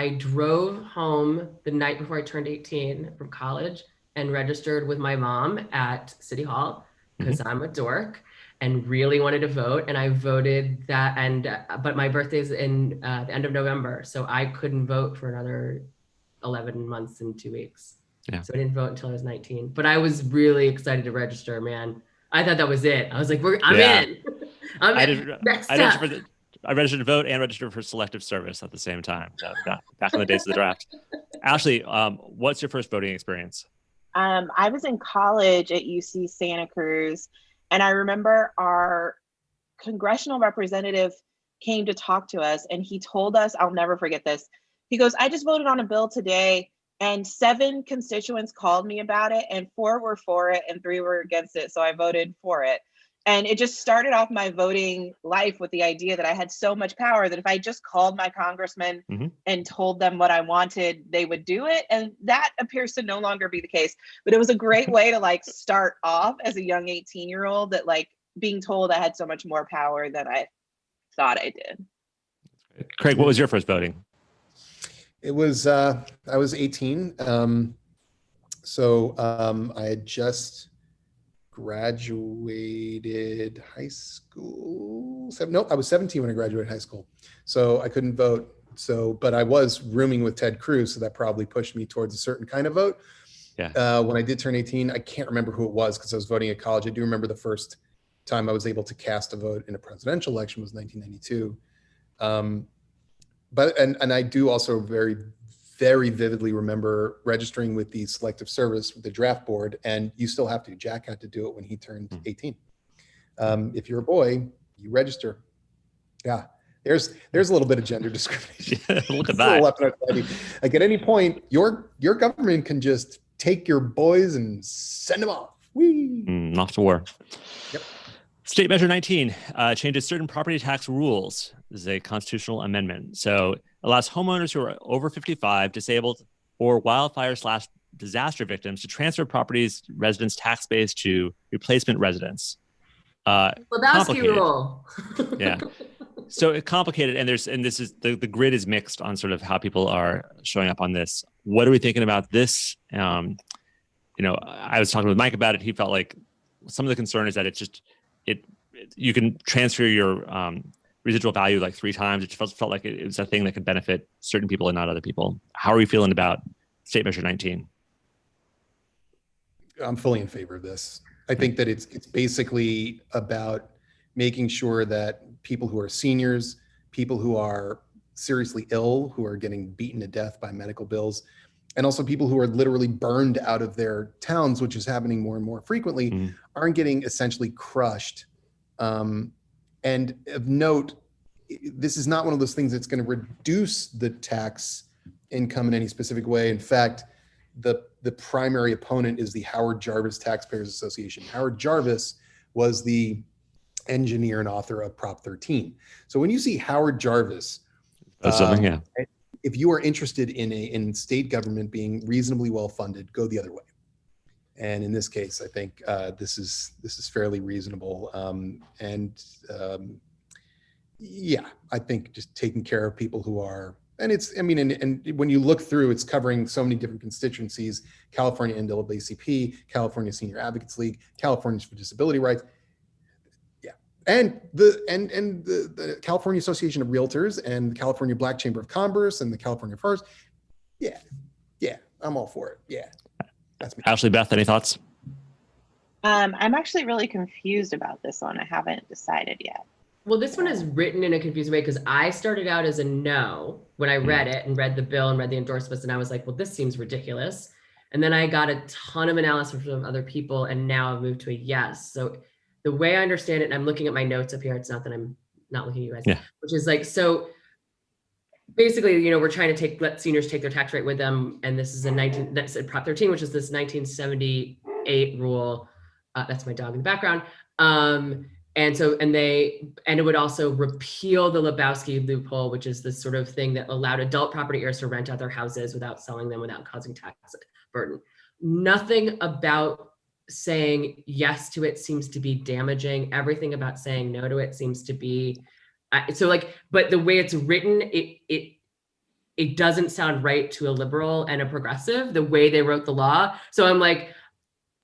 drove home the night before I turned 18 from college and registered with my mom at City Hall because I'm a dork and really wanted to vote. And I voted but my birthday's in the end of November. So I couldn't vote for another 11 months and 2 weeks. Yeah. So I didn't vote until I was 19, but I was really excited to register, man. I thought that was it. I was like, I'm in. I registered to vote and registered for selective service at the same time, back in the days of the draft. Ashley, what's your first voting experience? I was in college at UC Santa Cruz, and I remember our congressional representative came to talk to us, and he told us, I'll never forget this. He goes, I just voted on a bill today, and 7 constituents called me about it, and 4 were for it, and 3 were against it, so I voted for it. And it just started off my voting life with the idea that I had so much power that if I just called my congressman and told them what I wanted, they would do it. And that appears to no longer be the case. But it was a great way to like start off as a young 18-year-old that like being told I had so much more power than I thought I did. Craig, what was your first voting? It was, I was 18. I had just graduated high school. I was 17 when I graduated high school. So I couldn't vote. But I was rooming with Ted Cruz. So that probably pushed me towards a certain kind of vote. Yeah. When I did turn 18, I can't remember who it was because I was voting at college. I do remember the first time I was able to cast a vote in a presidential election was 1992. But I do also very, very vividly remember registering with the selective service with the draft board, and you still have to. Jack had to do it when he turned 18. If you're a boy, you register. Yeah, there's a little bit of gender discrimination. Look at that. Like at any point, your government can just take your boys and send them off. Whee! Off to war. Yep. State Measure 19 changes certain property tax rules. This is a constitutional amendment. So allows homeowners who are over 55, disabled, or wildfire/disaster victims to transfer properties residence tax base to replacement residents. Lebowski rule. Yeah. So it's complicated, and this is the grid is mixed on sort of how people are showing up on this. What are we thinking about this? I was talking with Mike about it. He felt like some of the concern is that you can transfer your residual value like 3 times. It felt like it was a thing that could benefit certain people and not other people. How are we feeling about State Measure 19? I'm fully in favor of this. I think that it's basically about making sure that people who are seniors, people who are seriously ill who are getting beaten to death by medical bills, and also people who are literally burned out of their towns, which is happening more and more frequently, aren't getting essentially crushed. And of note, this is not one of those things that's going to reduce the tax income in any specific way. In fact, the primary opponent is the Howard Jarvis Taxpayers Association. Howard Jarvis was the engineer and author of Prop 13. So when you see Howard Jarvis, if you are interested in state government being reasonably well funded, go the other way. And in this case, I think this is fairly reasonable. Yeah, I think just taking care of people who are, and it's, I mean, and when you look through, it's covering so many different constituencies: California NAACP, California Senior Advocates League, Californians for Disability Rights. Yeah, and the California Association of Realtors and the California Black Chamber of Commerce and the California First. Yeah, I'm all for it. Yeah, that's me. Ashley, Beth, any thoughts? I'm actually really confused about this one. I haven't decided yet. Well, this one is written in a confusing way because I started out as a no when I read it and read the bill and read the endorsements, and I was like, well, this seems ridiculous. And then I got a ton of analysis from other people, and now I've moved to a yes. So the way I understand it, and I'm looking at my notes up here, it's not that I'm not looking at you guys, which is like, so basically, we're trying to let seniors take their tax rate with them. And this is that's Prop 13, which is this 1978 rule. That's my dog in the background. And it would also repeal the Lebowski loophole, which is this sort of thing that allowed adult property heirs to rent out their houses without selling them, without causing tax burden. Nothing about saying yes to it seems to be damaging. Everything about saying no to it seems to be, but the way it's written, it doesn't sound right to a liberal and a progressive, the way they wrote the law. So I'm like,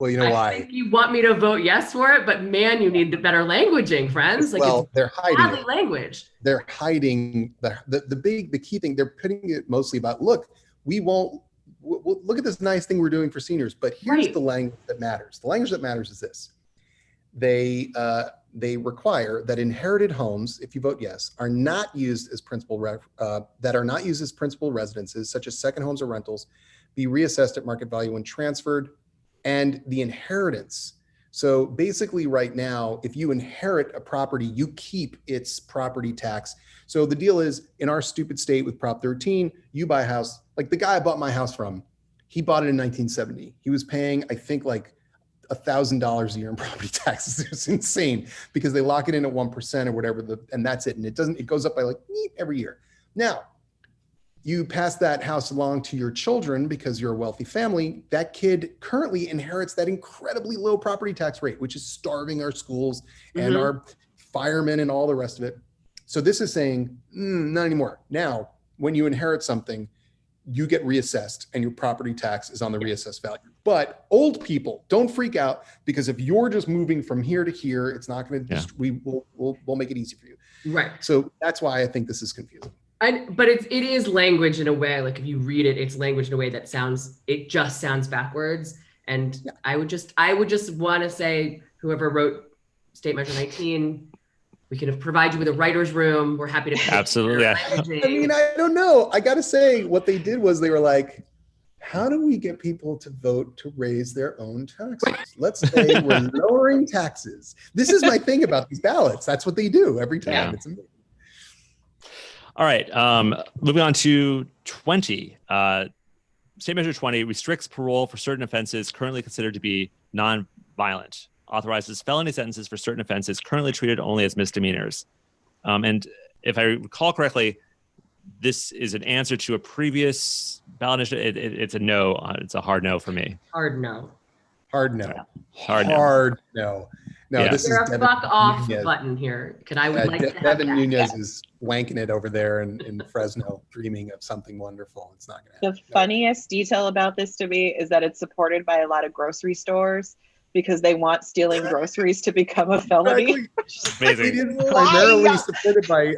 well, you know why? I think you want me to vote yes for it, but man, you need better languaging, friends. Like, well, they're hiding language. They're hiding the key thing. They're putting it mostly about, look, we'll look at this nice thing we're doing for seniors, but here's the language that matters. The language that matters is this: they require that inherited homes, if you vote yes, are not used as principal residences, such as second homes or rentals, be reassessed at market value when transferred. And the inheritance. So basically right now, if you inherit a property, you keep its property tax. So the deal is, in our stupid state with Prop 13, you buy a house, like the guy I bought my house from, he bought it in 1970. He was paying, I think, like $1,000 a year in property taxes. It's insane because they lock it in at 1% or whatever, and that's it. And it goes up by like every year. Now, you pass that house along to your children because you're a wealthy family. That kid currently inherits that incredibly low property tax rate, which is starving our schools and our firemen and all the rest of it. So this is saying, not anymore. Now, when you inherit something, you get reassessed and your property tax is on the reassessed value. But old people, don't freak out, because if you're just moving from here to here, it's not going to, we'll make it easy for you. Right. So that's why I think this is confusing. But it is language in a way, like if you read it, it's language in a way that just sounds backwards. And I would just want to say, whoever wrote State Measure 19, we can provide you with a writer's room. We're happy to. Absolutely. Yeah. I mean, I don't know. I got to say, what they did was they were like, how do we get people to vote to raise their own taxes? Let's say we're lowering taxes. This is my thing about these ballots. That's what they do every time. Yeah. It's amazing. All right, moving on to 20. State Measure 20 restricts parole for certain offenses currently considered to be non-violent, authorizes felony sentences for certain offenses currently treated only as misdemeanors. And if I recall correctly, this is an answer to a previous ballot initiative. It's a no. It's a hard no for me. Hard no. Hard no. Hard no. No, Yeah. this is There's a fuck off button here. I would like to have Devin that. Nunes is wanking it over there in Fresno, dreaming of something wonderful. It's not going to happen. The funniest detail about this to me is that it's supported by a lot of grocery stores because they want stealing groceries to become a felony. Amazing. It is primarily supported by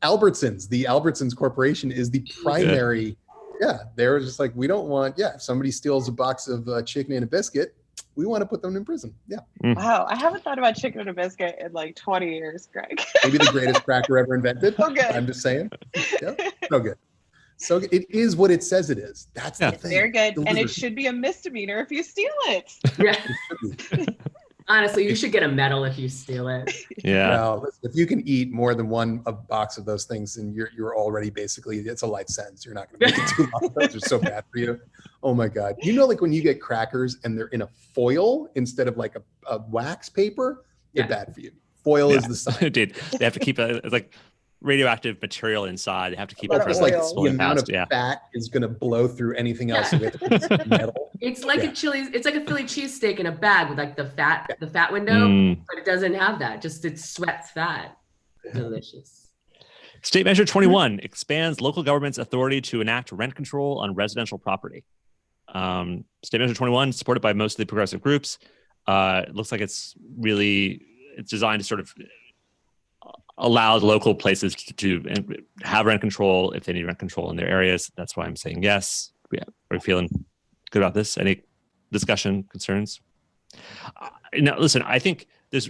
Albertsons. The Albertsons Corporation is the primary. Yeah, they're just like, we don't want. Yeah, if somebody steals a box of chicken and a biscuit, we want to put them in prison. Yeah. Wow, I haven't thought about chicken and a biscuit in like 20 years, Greg. Maybe the greatest cracker ever invented. So good. I'm just saying. Yeah, so good. So it is what it says it is. That's the thing. Very good. Delivered. And it should be a misdemeanor if you steal it. Yeah. Honestly, you should get a medal if you steal it. Yeah. Well, if you can eat more than one box of those things, and you're already basically, it's a life sentence. You're not going to make it too long. Those are so bad for you. Oh my God. You know, like when you get crackers and they're in a foil instead of like a wax paper, they're bad for you. Foil is the sign. Dude, they have to keep it's like radioactive material inside. They have to keep it It's from like exploding the amount past. of fat is going to blow through anything else. So we have to put some metal. It's like a chili. It's like a Philly cheesesteak in a bag with like the fat window, but it doesn't have that. Just it sweats fat. Delicious. State Measure 21 expands local government's authority to enact rent control on residential property. State Measure 21, supported by most of the progressive groups. It looks like it's designed to sort of allow local places to have rent control if they need rent control in their areas. That's why I'm saying yes. Yeah, we're feeling good about this. Any discussion, concerns? Now, listen, I think there's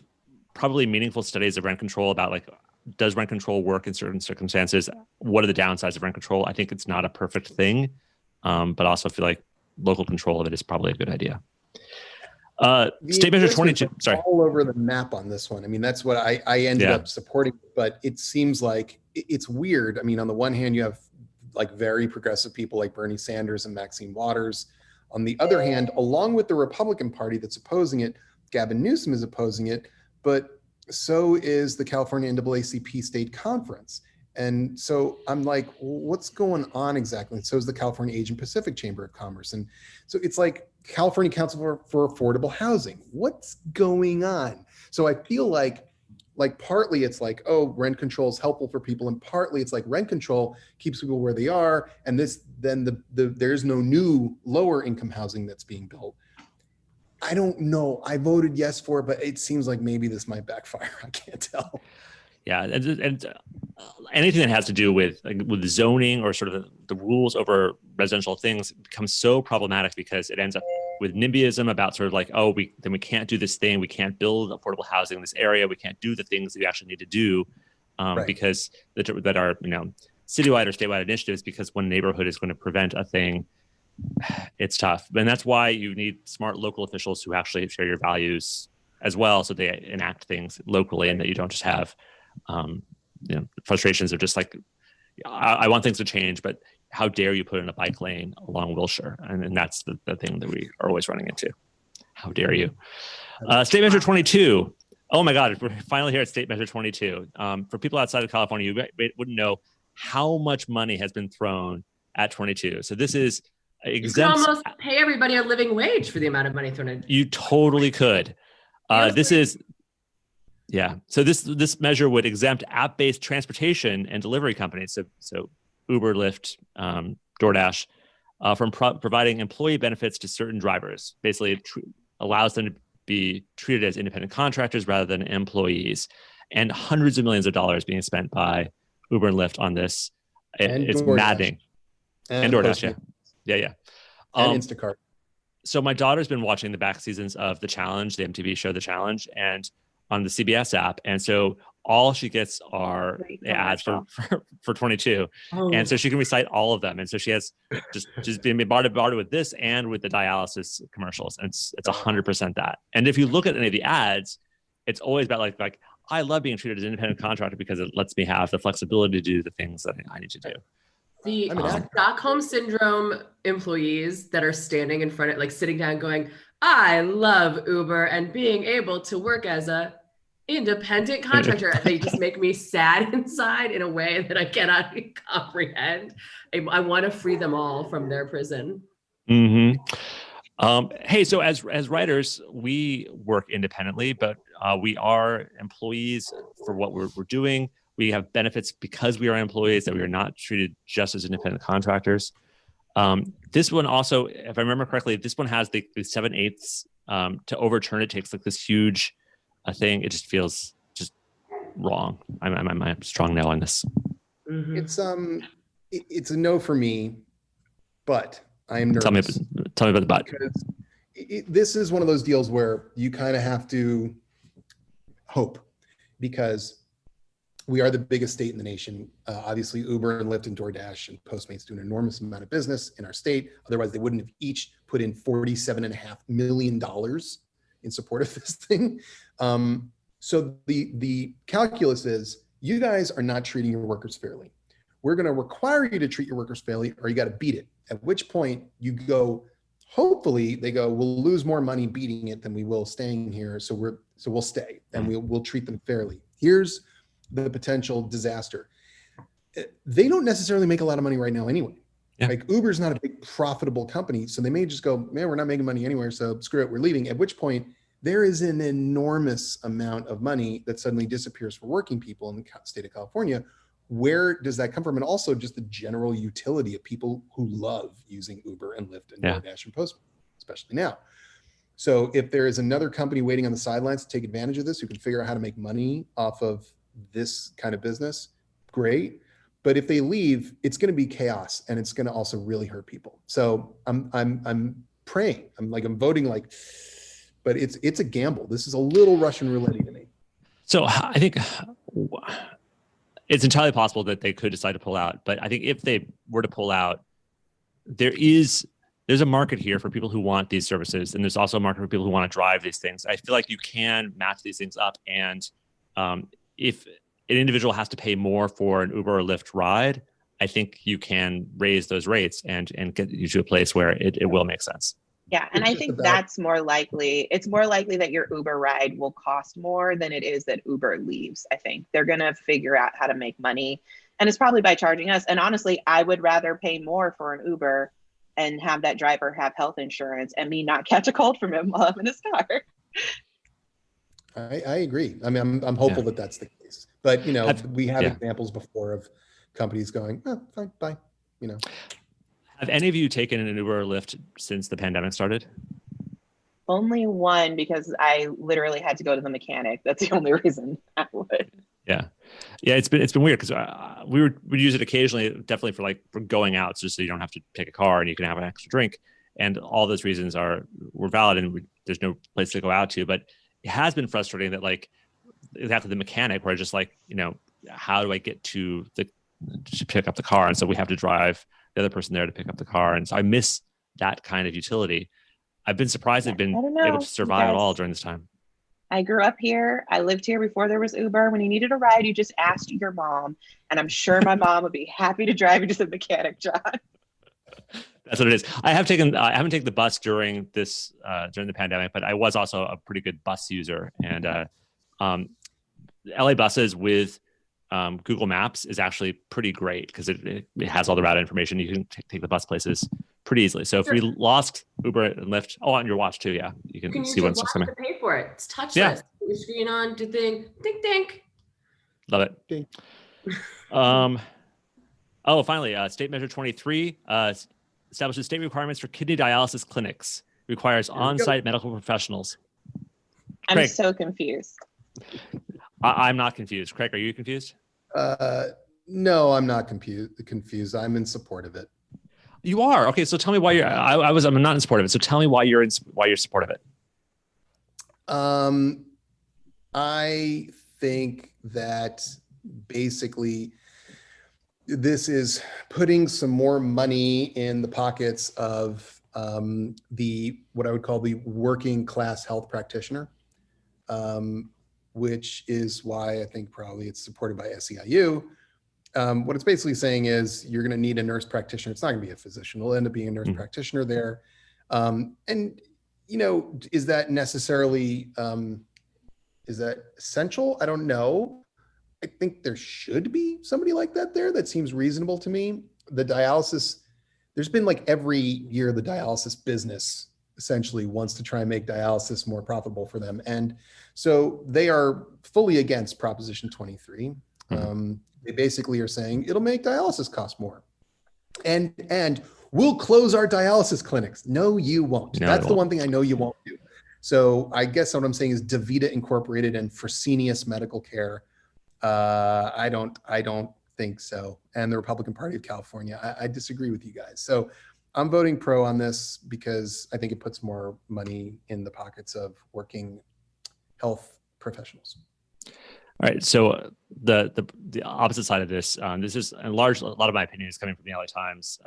probably meaningful studies of rent control about like, does rent control work in certain circumstances? What are the downsides of rent control? I think it's not a perfect thing, but also I feel like local control of it is probably a good idea. State Measure 22. Sorry. All over the map on this one. I mean, that's what I ended up supporting, but it seems like it's weird. I mean, on the one hand, you have like very progressive people like Bernie Sanders and Maxine Waters. On the other hand, along with the Republican Party that's opposing it, Gavin Newsom is opposing it, but so is the California NAACP State Conference. And so I'm like, what's going on exactly? And so is the California Asian Pacific Chamber of Commerce. And so it's like California Council for Affordable Housing. What's going on? So I feel like partly it's like, oh, rent control is helpful for people. And partly it's like rent control keeps people where they are. And there's no new lower income housing that's being built. I don't know. I voted yes for it, but it seems like maybe this might backfire. I can't tell. Yeah, and anything that has to do with zoning or sort of the rules over residential things becomes so problematic because it ends up with NIMBYism about sort of like, oh, we can't do this thing, we can't build affordable housing in this area, we can't do the things that we actually need to do because that are citywide or statewide initiatives, because one neighborhood is going to prevent a thing. It's tough, and that's why you need smart local officials who actually share your values as well, so they enact things locally, and that you don't just have frustrations of just like, I want things to change, but how dare you put in a bike lane along Wilshire? And that's the thing that we are always running into. How dare you? State Measure 22. Oh my God, we're finally here at State Measure 22. For people outside of California, you wouldn't know how much money has been thrown at 22. So this is exempt. You could almost pay everybody a living wage for the amount of money thrown in. You totally could. So this measure would exempt app-based transportation and delivery companies, so Uber, Lyft, DoorDash, from providing employee benefits to certain drivers. Basically, it allows them to be treated as independent contractors rather than employees. And hundreds of millions of dollars being spent by Uber and Lyft on this. It's DoorDash. Maddening. And DoorDash, yeah. And Instacart. So my daughter's been watching the back seasons of The Challenge, the MTV show The Challenge, and on the CBS app. And so all she gets are ads for 22. Oh. And so she can recite all of them. And so she has just been bombarded with this and with the dialysis commercials. And it's 100% that. And if you look at any of the ads, it's always about like I love being treated as an independent contractor because it lets me have the flexibility to do the things that I need to do. The Stockholm Syndrome employees that are standing in front of, like sitting down going, I love Uber and being able to work as a independent contractor. They just make me sad inside in a way that I cannot comprehend. I want to free them all from their prison. Mm-hmm. Hey, so as writers, we work independently, but we are employees for what we're doing. We have benefits because we are employees, that we are not treated just as independent contractors. This one also, if I remember correctly, this one has the 7/8 to overturn it takes like this huge thing. It just feels just wrong. I'm a strong no on this. Mm-hmm. It's a no for me, but I am nervous. Tell me about the but. Because this is one of those deals where you kind of have to hope, because we are the biggest state in the nation. Obviously, Uber and Lyft and DoorDash and Postmates do an enormous amount of business in our state. Otherwise, they wouldn't have each put in $47.5 million in support of this thing. So the calculus is, you guys are not treating your workers fairly. We're going to require you to treat your workers fairly, or you got to beat it. At which point you go, hopefully they go, we'll lose more money beating it than we will staying here. So we'll stay and we'll treat them fairly. Here's the potential disaster. They don't necessarily make a lot of money right now anyway. Yeah. Like Uber's not a big profitable company. So they may just go, man, we're not making money anywhere. So screw it, we're leaving. At which point there is an enormous amount of money that suddenly disappears for working people in the state of California. Where does that come from? And also just the general utility of people who love using Uber and Lyft and DoorDash and Postmates, especially now. So if there is another company waiting on the sidelines to take advantage of this, who can figure out how to make money off of this kind of business, great. But if they leave, it's going to be chaos, and it's going to also really hurt people. So I'm praying. I'm voting but it's a gamble. This is a little Russian roulette to me. So I think it's entirely possible that they could decide to pull out. But I think if they were to pull out, there's a market here for people who want these services, and there's also a market for people who want to drive these things. I feel like you can match these things up, and if an individual has to pay more for an Uber or Lyft ride, I think you can raise those rates and get you to a place where it will make sense. Yeah, and I think that's more likely. It's more likely that your Uber ride will cost more than it is that Uber leaves. I think they're going to figure out how to make money, and it's probably by charging us. And honestly, I would rather pay more for an Uber and have that driver have health insurance and me not catch a cold from him while I'm in his car. I agree. I mean, I'm hopeful that that's the case. But, we have examples before of companies going, oh, fine, bye, Have any of you taken an Uber or Lyft since the pandemic started? Only one, because I literally had to go to the mechanic. That's the only reason I would. Yeah. It's been weird because we would use it occasionally, definitely for going out, just so you don't have to take a car and you can have an extra drink. And all those reasons were valid, and there's no place to go out to. But it has been frustrating that exactly the mechanic, where just how do I get to pick up the car? And so we have to drive the other person there to pick up the car. And so I miss that kind of utility. I've been surprised they've been able to survive at all during this time. I grew up here. I lived here before there was Uber. When you needed a ride, you just asked your mom. And I'm sure my mom would be happy to drive you to the mechanic, John. That's what it is. I haven't taken the bus during the pandemic, but I was also a pretty good bus user. And LA buses with Google Maps is actually pretty great because it has all the route information. You can take the bus places pretty easily. So if we lost Uber and Lyft, on your watch too, you can see when it's coming. To pay for it. It's touchless. Yeah. Put your screen on, do thing, dink dink. Love it. Dink. Finally, State Measure 23 establishes state requirements for kidney dialysis clinics. Requires on-site medical professionals. I'm so confused. I'm not confused. Craig, are you confused? No, I'm not confused. I'm in support of it. You are? Okay, so tell me why you're. I'm not in support of it. So tell me why you're in support of it. I think that basically this is putting some more money in the pockets of what I would call the working class health practitioner, which is why I think probably it's supported by ACLU. What it's basically saying is you're going to need a nurse practitioner. It's not going to be a physician. It'll end up being a nurse practitioner there. And, is that necessarily, is that essential? I don't know. I think there should be somebody like that there. That seems reasonable to me. The dialysis, there's been every year the dialysis business essentially wants to try and make dialysis more profitable for them. And so they are fully against Proposition 23. They basically are saying it'll make dialysis cost more. And we'll close our dialysis clinics. No, you won't. That's the one thing I know you won't do. So I guess what I'm saying is DaVita Incorporated and Fresenius Medical Care. I don't think so. And the Republican Party of California, I disagree with you guys. So I'm voting pro on this because I think it puts more money in the pockets of working health professionals. All right. So the opposite side of this, this is a lot of my opinion is coming from the LA Times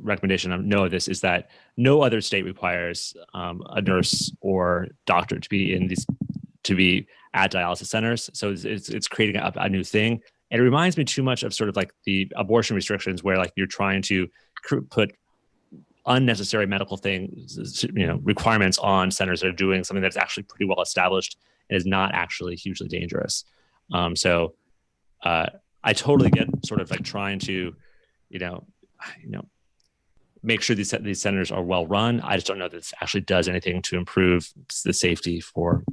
recommendation. I know this is that no other state requires a nurse or doctor to be at dialysis centers. So it's creating a new thing. And it reminds me too much of sort of like the abortion restrictions, where like you're trying to put unnecessary medical things, requirements on centers that are doing something that's actually pretty well established and is not actually hugely dangerous. So I totally get sort of like trying to, make sure these centers are well run. I just don't know that this actually does anything to improve the safety for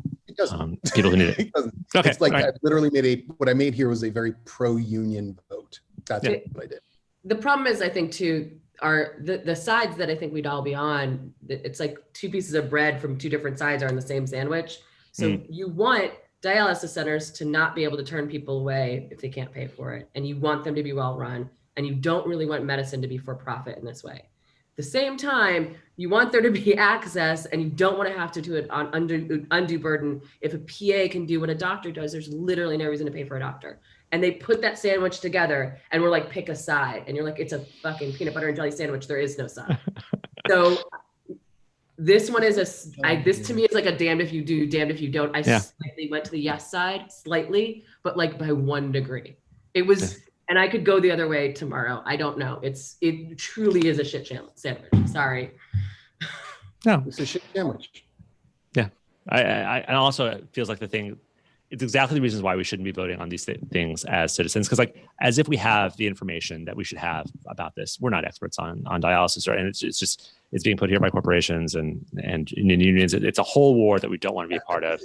people who need it. It doesn't. Okay, it's like right. I literally what I made here was a very pro-union vote. That's what I did. The problem is, I think, too, are the sides that I think we'd all be on. It's like two pieces of bread from two different sides are in the same sandwich. So you want dialysis centers to not be able to turn people away if they can't pay for it. And you want them to be well run. And you don't really want medicine to be for profit in this way. At the same time, you want there to be access, and you don't want to have to do it on undue burden. If a PA can do what a doctor does, there's literally no reason to pay for a doctor. And they put that sandwich together and we're like, pick a side. And you're like, it's a fucking peanut butter and jelly sandwich. There is no side. So this one is this to me is like a damned if you do, damned if you don't. I slightly went to the yes side, slightly, but like by 1 degree. It was, and I could go the other way tomorrow. I don't know. It truly is a shit sandwich. Sorry. No, it's a shit sandwich. Yeah. I also, it feels like it's exactly the reasons why we shouldn't be voting on these things as citizens. Because like, as if we have the information that we should have about this, we're not experts on dialysis, right? And it's being put here by corporations and unions. It's a whole war that we don't want to be a part of.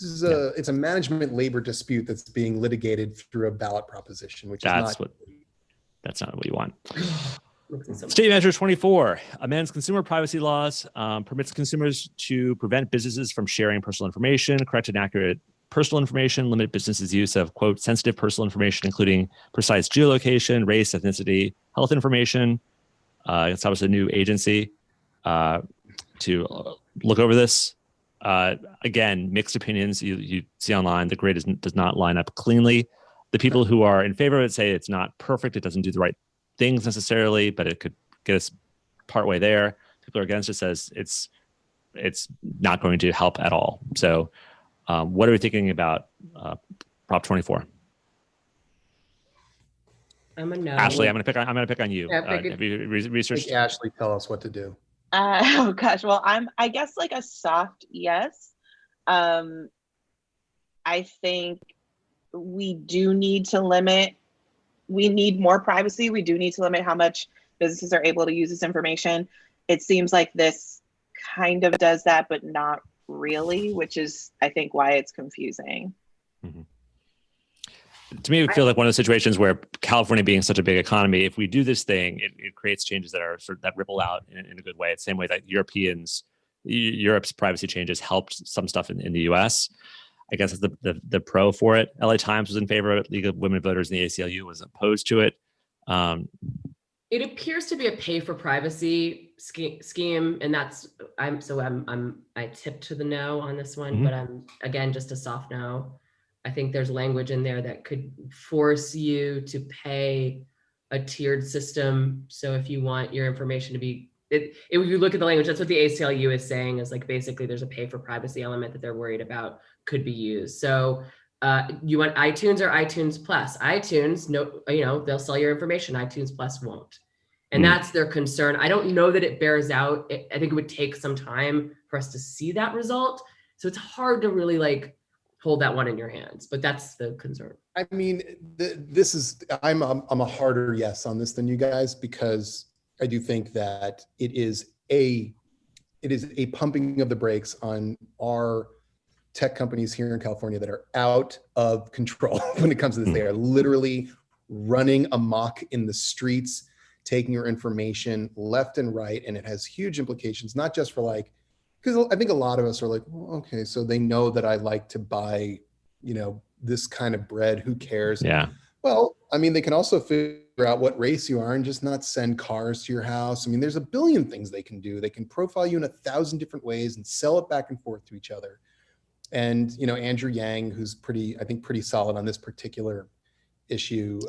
It's a management labor dispute that's being litigated through a ballot proposition, which that's not what you want. State Measure 24 amends consumer privacy laws, permits consumers to prevent businesses from sharing personal information, correct and accurate personal information, limit businesses' use of, quote, sensitive personal information, including precise geolocation, race, ethnicity, health information. It's obviously a new agency to look over this. Again, mixed opinions. You see online, the grid does not line up cleanly. The people who are in favor of it say it's not perfect. It doesn't do the right things necessarily, but it could get us partway there. People are against it, says it's not going to help at all. So what are we thinking about Prop 24? I'm a no. Ashley, I'm gonna pick on you. Yeah, have you researched? Make Ashley tell us what to do. Oh gosh, well, I guess like a soft yes. I think we do need to limit. We need more privacy. We do need to limit how much businesses are able to use this information. It seems like this kind of does that, but not really, which is, I think, why it's confusing. Mm-hmm. To me, it feels like one of the situations where California being such a big economy, if we do this thing, it creates changes that are that ripple out in a good way. It's the same way that Europe's privacy changes helped some stuff in the US. I guess it's the pro for it. LA Times was in favor of it. League of Women Voters in the ACLU was opposed to it. It appears to be a pay for privacy scheme, and I tip to the no on this one, but I'm again just a soft no. I think there's language in there that could force you to pay a tiered system. So if you want your information to be, if you look at the language, that's what the ACLU is saying, is like basically there's a pay for privacy element that they're worried about could be used. So you want iTunes or iTunes Plus? iTunes, no, they'll sell your information. iTunes Plus won't. And that's their concern. I don't know that it bears out. I think it would take some time for us to see that result. So it's hard to really like hold that one in your hands, but that's the concern. I mean, I'm a harder yes on this than you guys, because I do think that it is a pumping of the brakes on our tech companies here in California that are out of control when it comes to this. They are literally running amok in the streets, taking your information left and right, and it has huge implications, not just for like, because I think a lot of us are like, well, okay, so they know that I like to buy, this kind of bread, who cares? Yeah. Well, I mean, they can also figure out what race you are and just not send cars to your house. I mean, there's a billion things they can do. They can profile you in 1,000 different ways and sell it back and forth to each other. And, you know, Andrew Yang, who's I think pretty solid on this particular issue,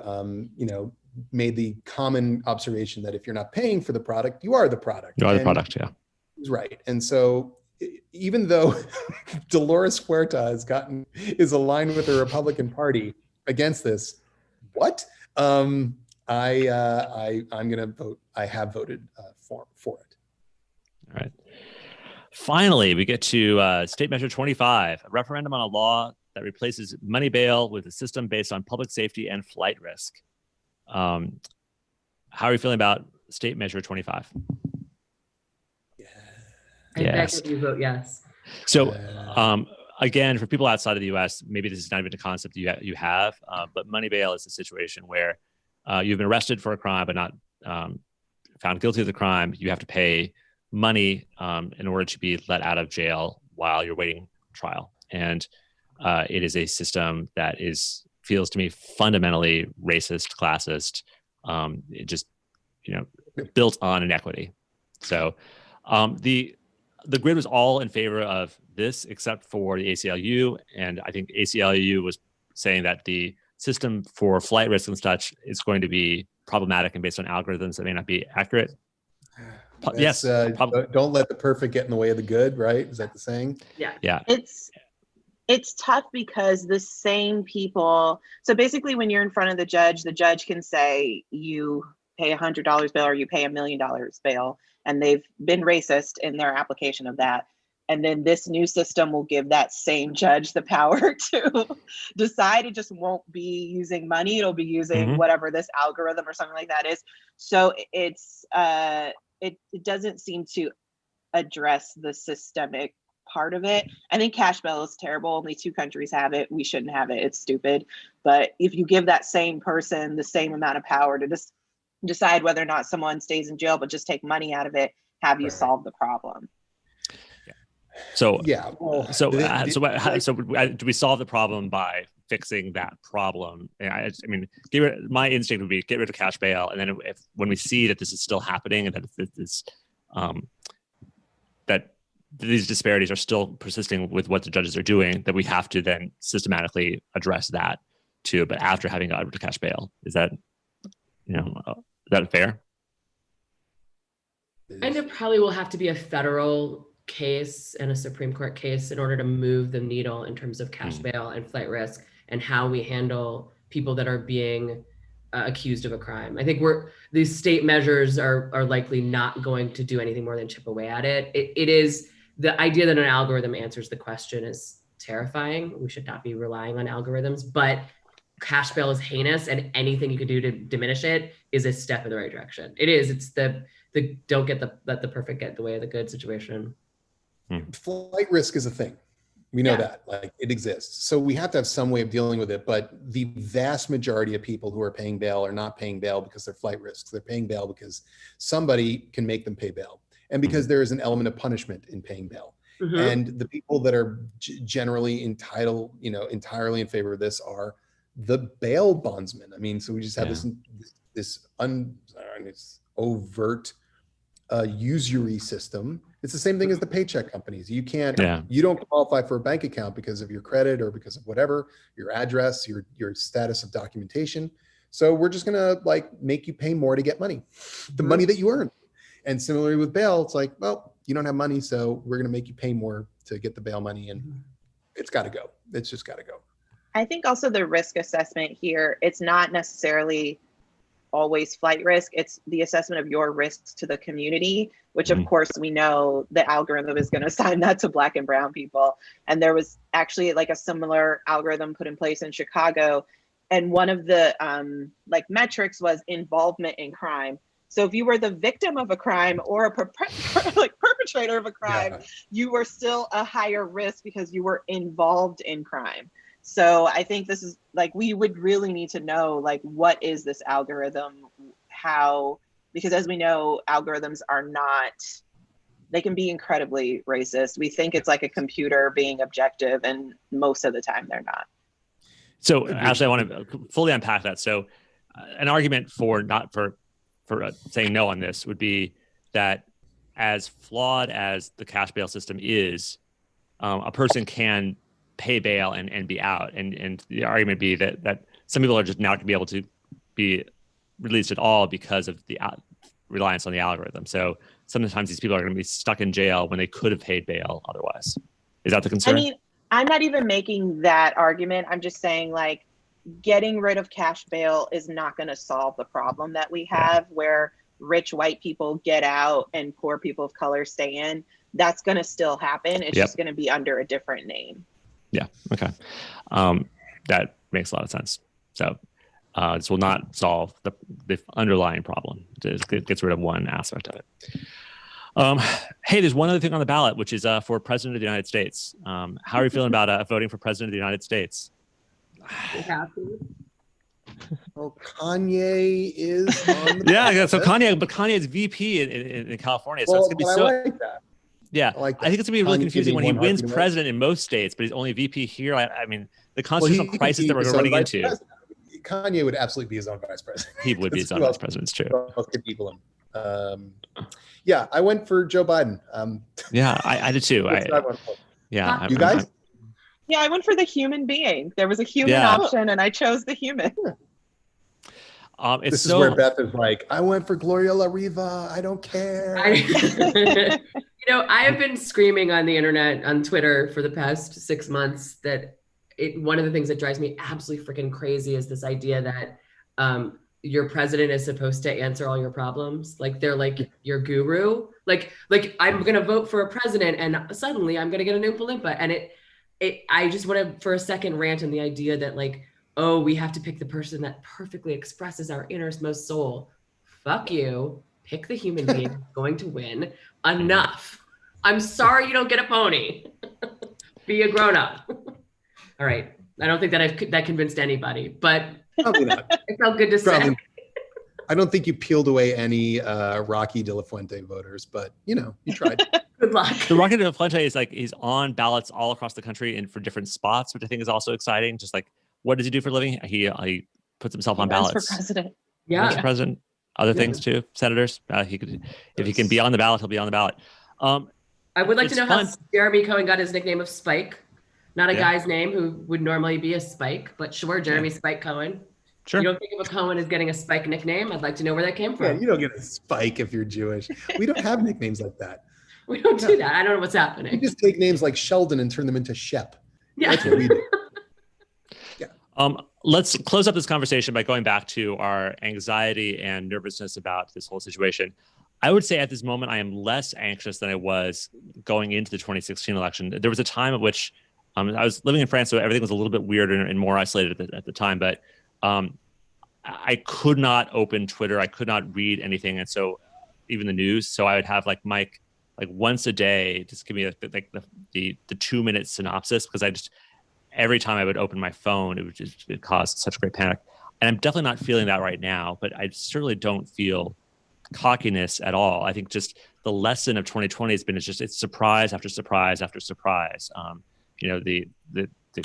you know, made the common observation that if you're not paying for the product, you are the product. You are the product, yeah. He's right. And so even though Dolores Huerta is aligned with the Republican Party against this, what? I'm going to vote. I have voted for it. All right. Finally, we get to State Measure 25, a referendum on a law that replaces money bail with a system based on public safety and flight risk. How are you feeling about State Measure 25? I beg that you vote yes. So, again, for people outside of the U.S., maybe this is not even a concept you have, but money bail is a situation where you've been arrested for a crime but not found guilty of the crime. You have to pay money in order to be let out of jail while you're waiting trial. And it is a system that feels to me fundamentally racist, classist, it just, you know, built on inequity. So the grid was all in favor of this except for the ACLU. And I think ACLU was saying that the system for flight risk and such is going to be problematic and based on algorithms that may not be accurate. Yes. Don't let the perfect get in the way of the good, right? Is that the saying? Yeah. Yeah. It's tough because the same people, so basically when you're in front of the judge can say you pay $100 bail or you pay $1 million bail, and they've been racist in their application of that. And then this new system will give that same judge the power to decide. It just won't be using money. It'll be using whatever this algorithm or something like that is. So it doesn't seem to address the systemic part of it. I think cash bail is terrible. Only 2 countries have it. We shouldn't have it. It's stupid. But if you give that same person the same amount of power to just decide whether or not someone stays in jail, but just take money out of it, have you solved the problem? So yeah. Well, so do we solve the problem by fixing that problem? I mean, my instinct would be get rid of cash bail, and then when we see that this is still happening and that these disparities are still persisting with what the judges are doing, that we have to then systematically address that too. But after having got rid of cash bail, is that fair? And there probably will have to be a federal case and a Supreme Court case in order to move the needle in terms of cash bail and flight risk and how we handle people that are being accused of a crime. I think these state measures are likely not going to do anything more than chip away at it. It is the idea that an algorithm answers the question is terrifying. We should not be relying on algorithms, but cash bail is heinous, and anything you can do to diminish it is a step in the right direction. It is. It's the don't let the perfect get in the way of the good situation. Flight risk is a thing. We know that, like, it exists. So we have to have some way of dealing with it. But the vast majority of people who are paying bail are not paying bail because they're flight risks. They're paying bail because somebody can make them pay bail, and because there is an element of punishment in paying bail. And the people that are generally entirely in favor of this are the bail bondsmen. I mean, so we just have this overt usury system. It's the same thing as the paycheck companies. You don't qualify for a bank account because of your credit or because of whatever, your address, your status of documentation. So we're just gonna make you pay more to get money, the money that you earn. And similarly with bail, it's like, well, you don't have money, so we're gonna make you pay more to get the bail money, and it's gotta go. It's just gotta go. I think also the risk assessment here, it's not necessarily always flight risk. It's the assessment of your risks to the community, which of course we know the algorithm is going to assign that to Black and brown people. And there was actually a similar algorithm put in place in Chicago. And one of the metrics was involvement in crime. So if you were the victim of a crime or a perpetrator of a crime, you were still a higher risk because you were involved in crime. So I think this is we would really need to know what is this algorithm, because as we know, algorithms they can be incredibly racist. We think it's like a computer being objective, and most of the time they're not. So Ashley, I want to fully unpack that. So an argument for not for saying no on this would be that as flawed as the cash bail system is, a person can pay bail and be out. And the argument be that some people are just not going to be able to be released at all because of the reliance on the algorithm. So sometimes these people are going to be stuck in jail when they could have paid bail otherwise. Is that the concern? I mean, I'm not even making that argument. I'm just saying, like, getting rid of cash bail is not going to solve the problem that we have where rich white people get out and poor people of color stay in. That's going to still happen. It's just going to be under a different name. Yeah. Okay. That makes a lot of sense. So this will not solve the underlying problem. It gets rid of one aspect of it. Hey, there's one other thing on the ballot, which is for President of the United States. How are you feeling about voting for President of the United States? Happy. Oh, Kanye is on the yeah. So Kanye is VP in California. So well, it's gonna be so. I like that. Yeah, I think it's gonna be really confusing when he wins president in most states, but he's only VP here. I mean, the constitutional crisis that we're running into. Kanye would absolutely be his own vice president. He would be his own vice president. It's true. People yeah, I went for Joe Biden. Yeah, I did too. You guys? Yeah, I went for the human being. There was a human option, and I chose the human. This is where Beth is like, I went for Gloria La Riva. I don't care. I have been screaming on the internet, on Twitter for the past 6 months that one of the things that drives me absolutely freaking crazy is this idea that your president is supposed to answer all your problems. Like they're like your guru. Like I'm going to vote for a president and suddenly I'm going to get an Oompa Loompa. And I just want to, for a second, rant on the idea that like, oh, we have to pick the person that perfectly expresses our innermost soul. Fuck you. Pick the human being who's going to win. Enough. I'm sorry you don't get a pony. Be a grown up. All right. I don't think that that convinced anybody, but probably not. It felt good to say. I don't think you peeled away any Rocky De La Fuente voters, but you tried. Good luck. The Rocky De La Fuente is like he's on ballots all across the country and for different spots, which I think is also exciting. Just like, what does he do for a living? He puts himself on ballots. For president. Yeah. For president. Other things too. Senators. He could, if he can be on the ballot, he'll be on the ballot. I would like to know how Jeremy Cohen got his nickname of Spike. Not a guy's name who would normally be a Spike, but sure, Jeremy Spike Cohen. Sure. You don't think of a Cohen as getting a Spike nickname? I'd like to know where that came from. Yeah, you don't get a Spike if you're Jewish. We don't have nicknames like that. We don't do that. I don't know what's happening. We just take names like Sheldon and turn them into Shep. Yeah. That's what we do. Yeah. Let's close up this conversation by going back to our anxiety and nervousness about this whole situation. I would say at this moment, I am less anxious than I was going into the 2016 election. There was a time at which I was living in France, so everything was a little bit weirder and more isolated at the time. But I could not open Twitter. I could not read anything. And so even the news. So I would have like Mike, like once a day, just give me the 2-minute synopsis, because every time I would open my phone, it caused such great panic. And I'm definitely not feeling that right now, but I certainly don't feel cockiness at all. I think just the lesson of 2020 has been, it's surprise after surprise after surprise. The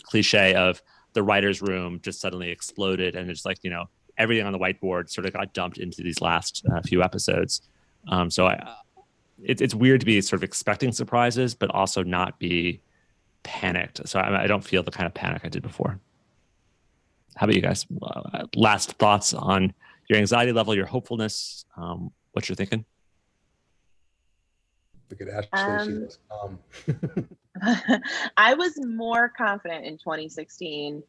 cliche of the writer's room just suddenly exploded, and it's like, everything on the whiteboard sort of got dumped into these last few episodes. So it's weird to be sort of expecting surprises, but also not be panicked. So I don't feel the kind of panic I did before. How about you guys? Last thoughts on your anxiety level, your hopefulness, what you're thinking? Look at Ashley. I was more confident in 2016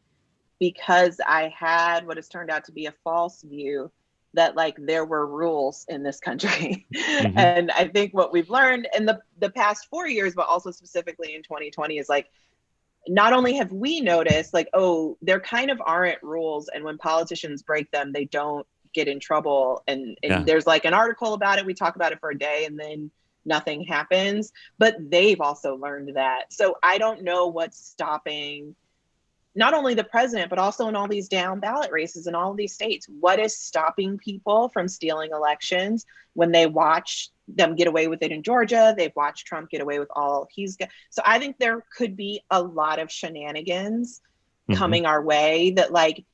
because I had what has turned out to be a false view that like there were rules in this country. Mm-hmm. And I think what we've learned in the past 4 years, but also specifically in 2020, is like, not only have we noticed like, oh, there kind of aren't rules, and when politicians break them, they don't get in trouble. And there's like an article about it. We talk about it for a day and then nothing happens, but they've also learned that. So I don't know what's stopping not only the president, but also in all these down ballot races in all of these states. What is stopping people from stealing elections when they watch them get away with it in Georgia? They've watched Trump get away with all he's got. So I think there could be a lot of shenanigans coming our way, that like,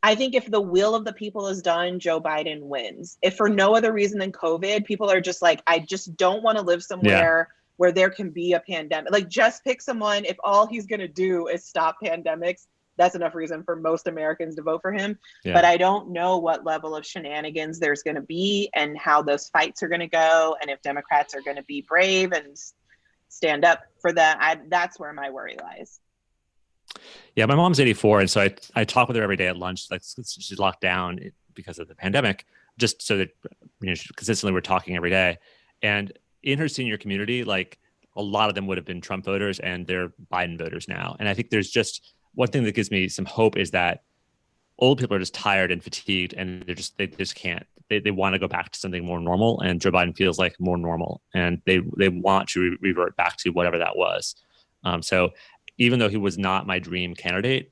I think if the will of the people is done, Joe Biden wins. If for no other reason than COVID, people are just like, I just don't want to live somewhere where there can be a pandemic. Like, just pick someone. If all he's going to do is stop pandemics, that's enough reason for most Americans to vote for him. Yeah. But I don't know what level of shenanigans there's going to be and how those fights are going to go. And if Democrats are going to be brave and stand up for that, that's where my worry lies. Yeah, my mom's 84, and so I talk with her every day at lunch. Like, she's locked down because of the pandemic, just so that consistently we're talking every day. And in her senior community, like, a lot of them would have been Trump voters, and they're Biden voters now. And I think there's just one thing that gives me some hope is that old people are just tired and fatigued, and they just can't. They want to go back to something more normal, and Joe Biden feels like more normal, and they want to revert back to whatever that was. So even though he was not my dream candidate,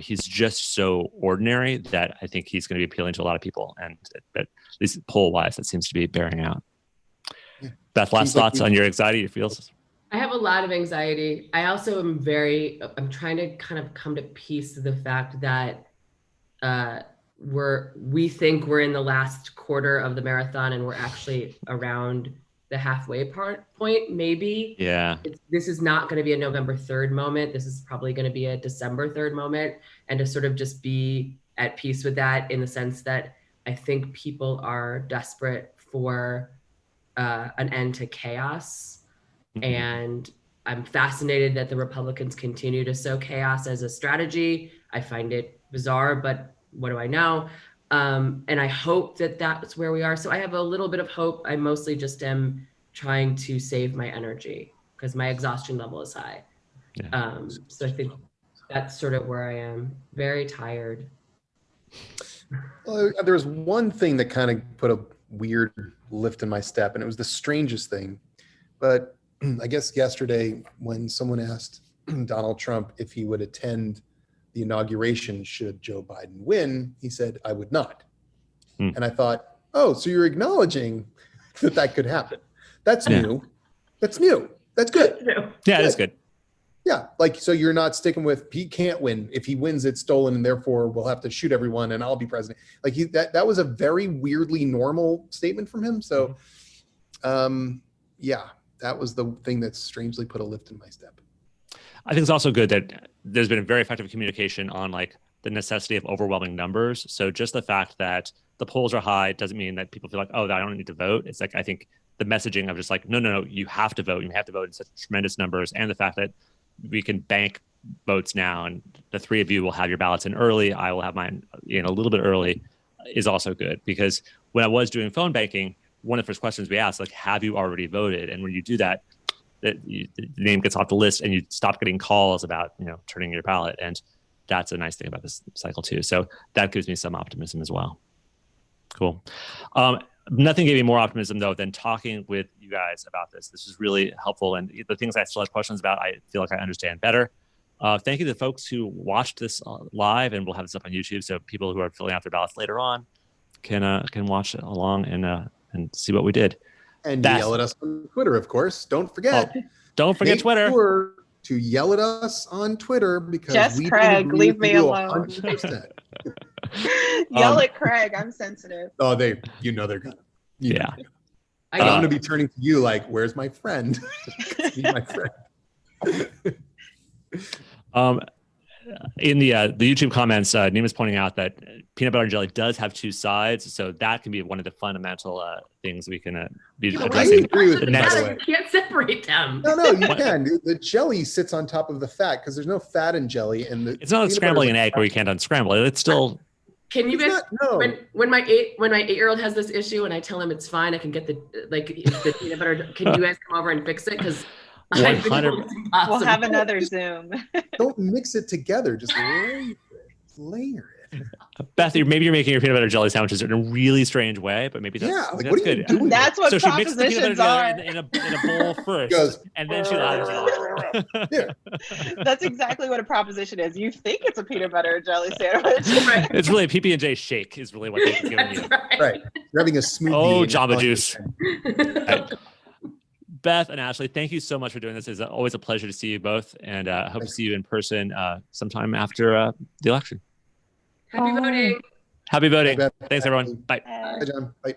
he's just so ordinary that I think he's going to be appealing to a lot of people, and at least poll-wise, that seems to be bearing out. Yeah. Beth, last thoughts on your anxiety, your feels? I have a lot of anxiety. I also I'm trying to kind of come to peace with the fact that we think we're in the last quarter of the marathon, and we're actually around the halfway point, maybe. Yeah. This is not going to be a November 3rd moment. This is probably going to be a December 3rd moment, and to sort of just be at peace with that, in the sense that I think people are desperate for an end to chaos. Mm-hmm. And I'm fascinated that the Republicans continue to sow chaos as a strategy. I find it bizarre, but what do I know? And I hope that that's where we are. So I have a little bit of hope. I mostly just am trying to save my energy because my exhaustion level is high. Yeah. So I think that's sort of where I am. Very tired. Well, there's one thing that kind of put a weird lift in my step, and it was the strangest thing. But I guess yesterday when someone asked Donald Trump if he would attend the inauguration should Joe Biden win, he said, I would not. And I thought, oh, so you're acknowledging that could happen. That's new. That's new. That's good. Yeah, it is good. Yeah, like, so you're not sticking with he can't win. If he wins, it's stolen, and therefore we'll have to shoot everyone and I'll be president. Like, that was a very weirdly normal statement from him. So, yeah, that was the thing that strangely put a lift in my step. I think it's also good that there's been a very effective communication on like the necessity of overwhelming numbers. So just the fact that the polls are high doesn't mean that people feel like, oh, I don't need to vote. It's like, I think the messaging of just like, no, you have to vote. You have to vote in such tremendous numbers. And the fact that we can bank votes now, and the three of you will have your ballots in early. I will have mine in a little bit early, is also good. Because when I was doing phone banking, one of the first questions we asked, like, have you already voted? And when you do that, the name gets off the list and you stop getting calls about, turning your ballot. And that's a nice thing about this cycle too. So that gives me some optimism as well. Cool. Nothing gave me more optimism though than talking with you guys about this. This is really helpful. And the things I still have questions about, I feel like I understand better. Thank you to the folks who watched this live, and we'll have this up on YouTube. So people who are filling out their ballots later on can watch it along and see what we did. And yell at us on Twitter, of course. Don't forget. Don't forget Twitter. Sure to yell at us on Twitter, because just Craig, leave me alone. Yell at Craig. I'm sensitive. Oh, they're gonna. Yeah. I'm gonna be turning to you like, "Where's my friend?" He's my friend. In the YouTube comments, Nima's pointing out that peanut butter and jelly does have two sides, so that can be one of the fundamental things we can be addressing. I agree with you can't separate them. No, you can. The jelly sits on top of the fat because there's no fat in jelly, and it's not scrambling an egg where you can't unscramble it. It's still. Can you guys? No. When my 8-year-old has this issue, and I tell him it's fine, I can get the peanut butter. Can you guys come over and fix it? Because 100. We'll have another Zoom. Don't mix it together. Just layer it. Beth, maybe you're making your peanut butter jelly sandwiches in a really strange way, but maybe that's, that's what good. Doing? That's what so she mixes the peanut butter are. in a bowl first, and then she lathers it on. Yeah. That's exactly what a proposition is. You think it's a peanut butter and jelly sandwich. Right. It's really a PB&J shake is really what they've given you. Right. You're having a smoothie. Oh, Jamba Juice. Beth and Ashley, thank you so much for doing this. It's always a pleasure to see you both, and I hope to see you in person sometime after the election. Happy voting. Happy voting. Bye, Beth. Thanks, everyone. Bye. Bye, John. Bye.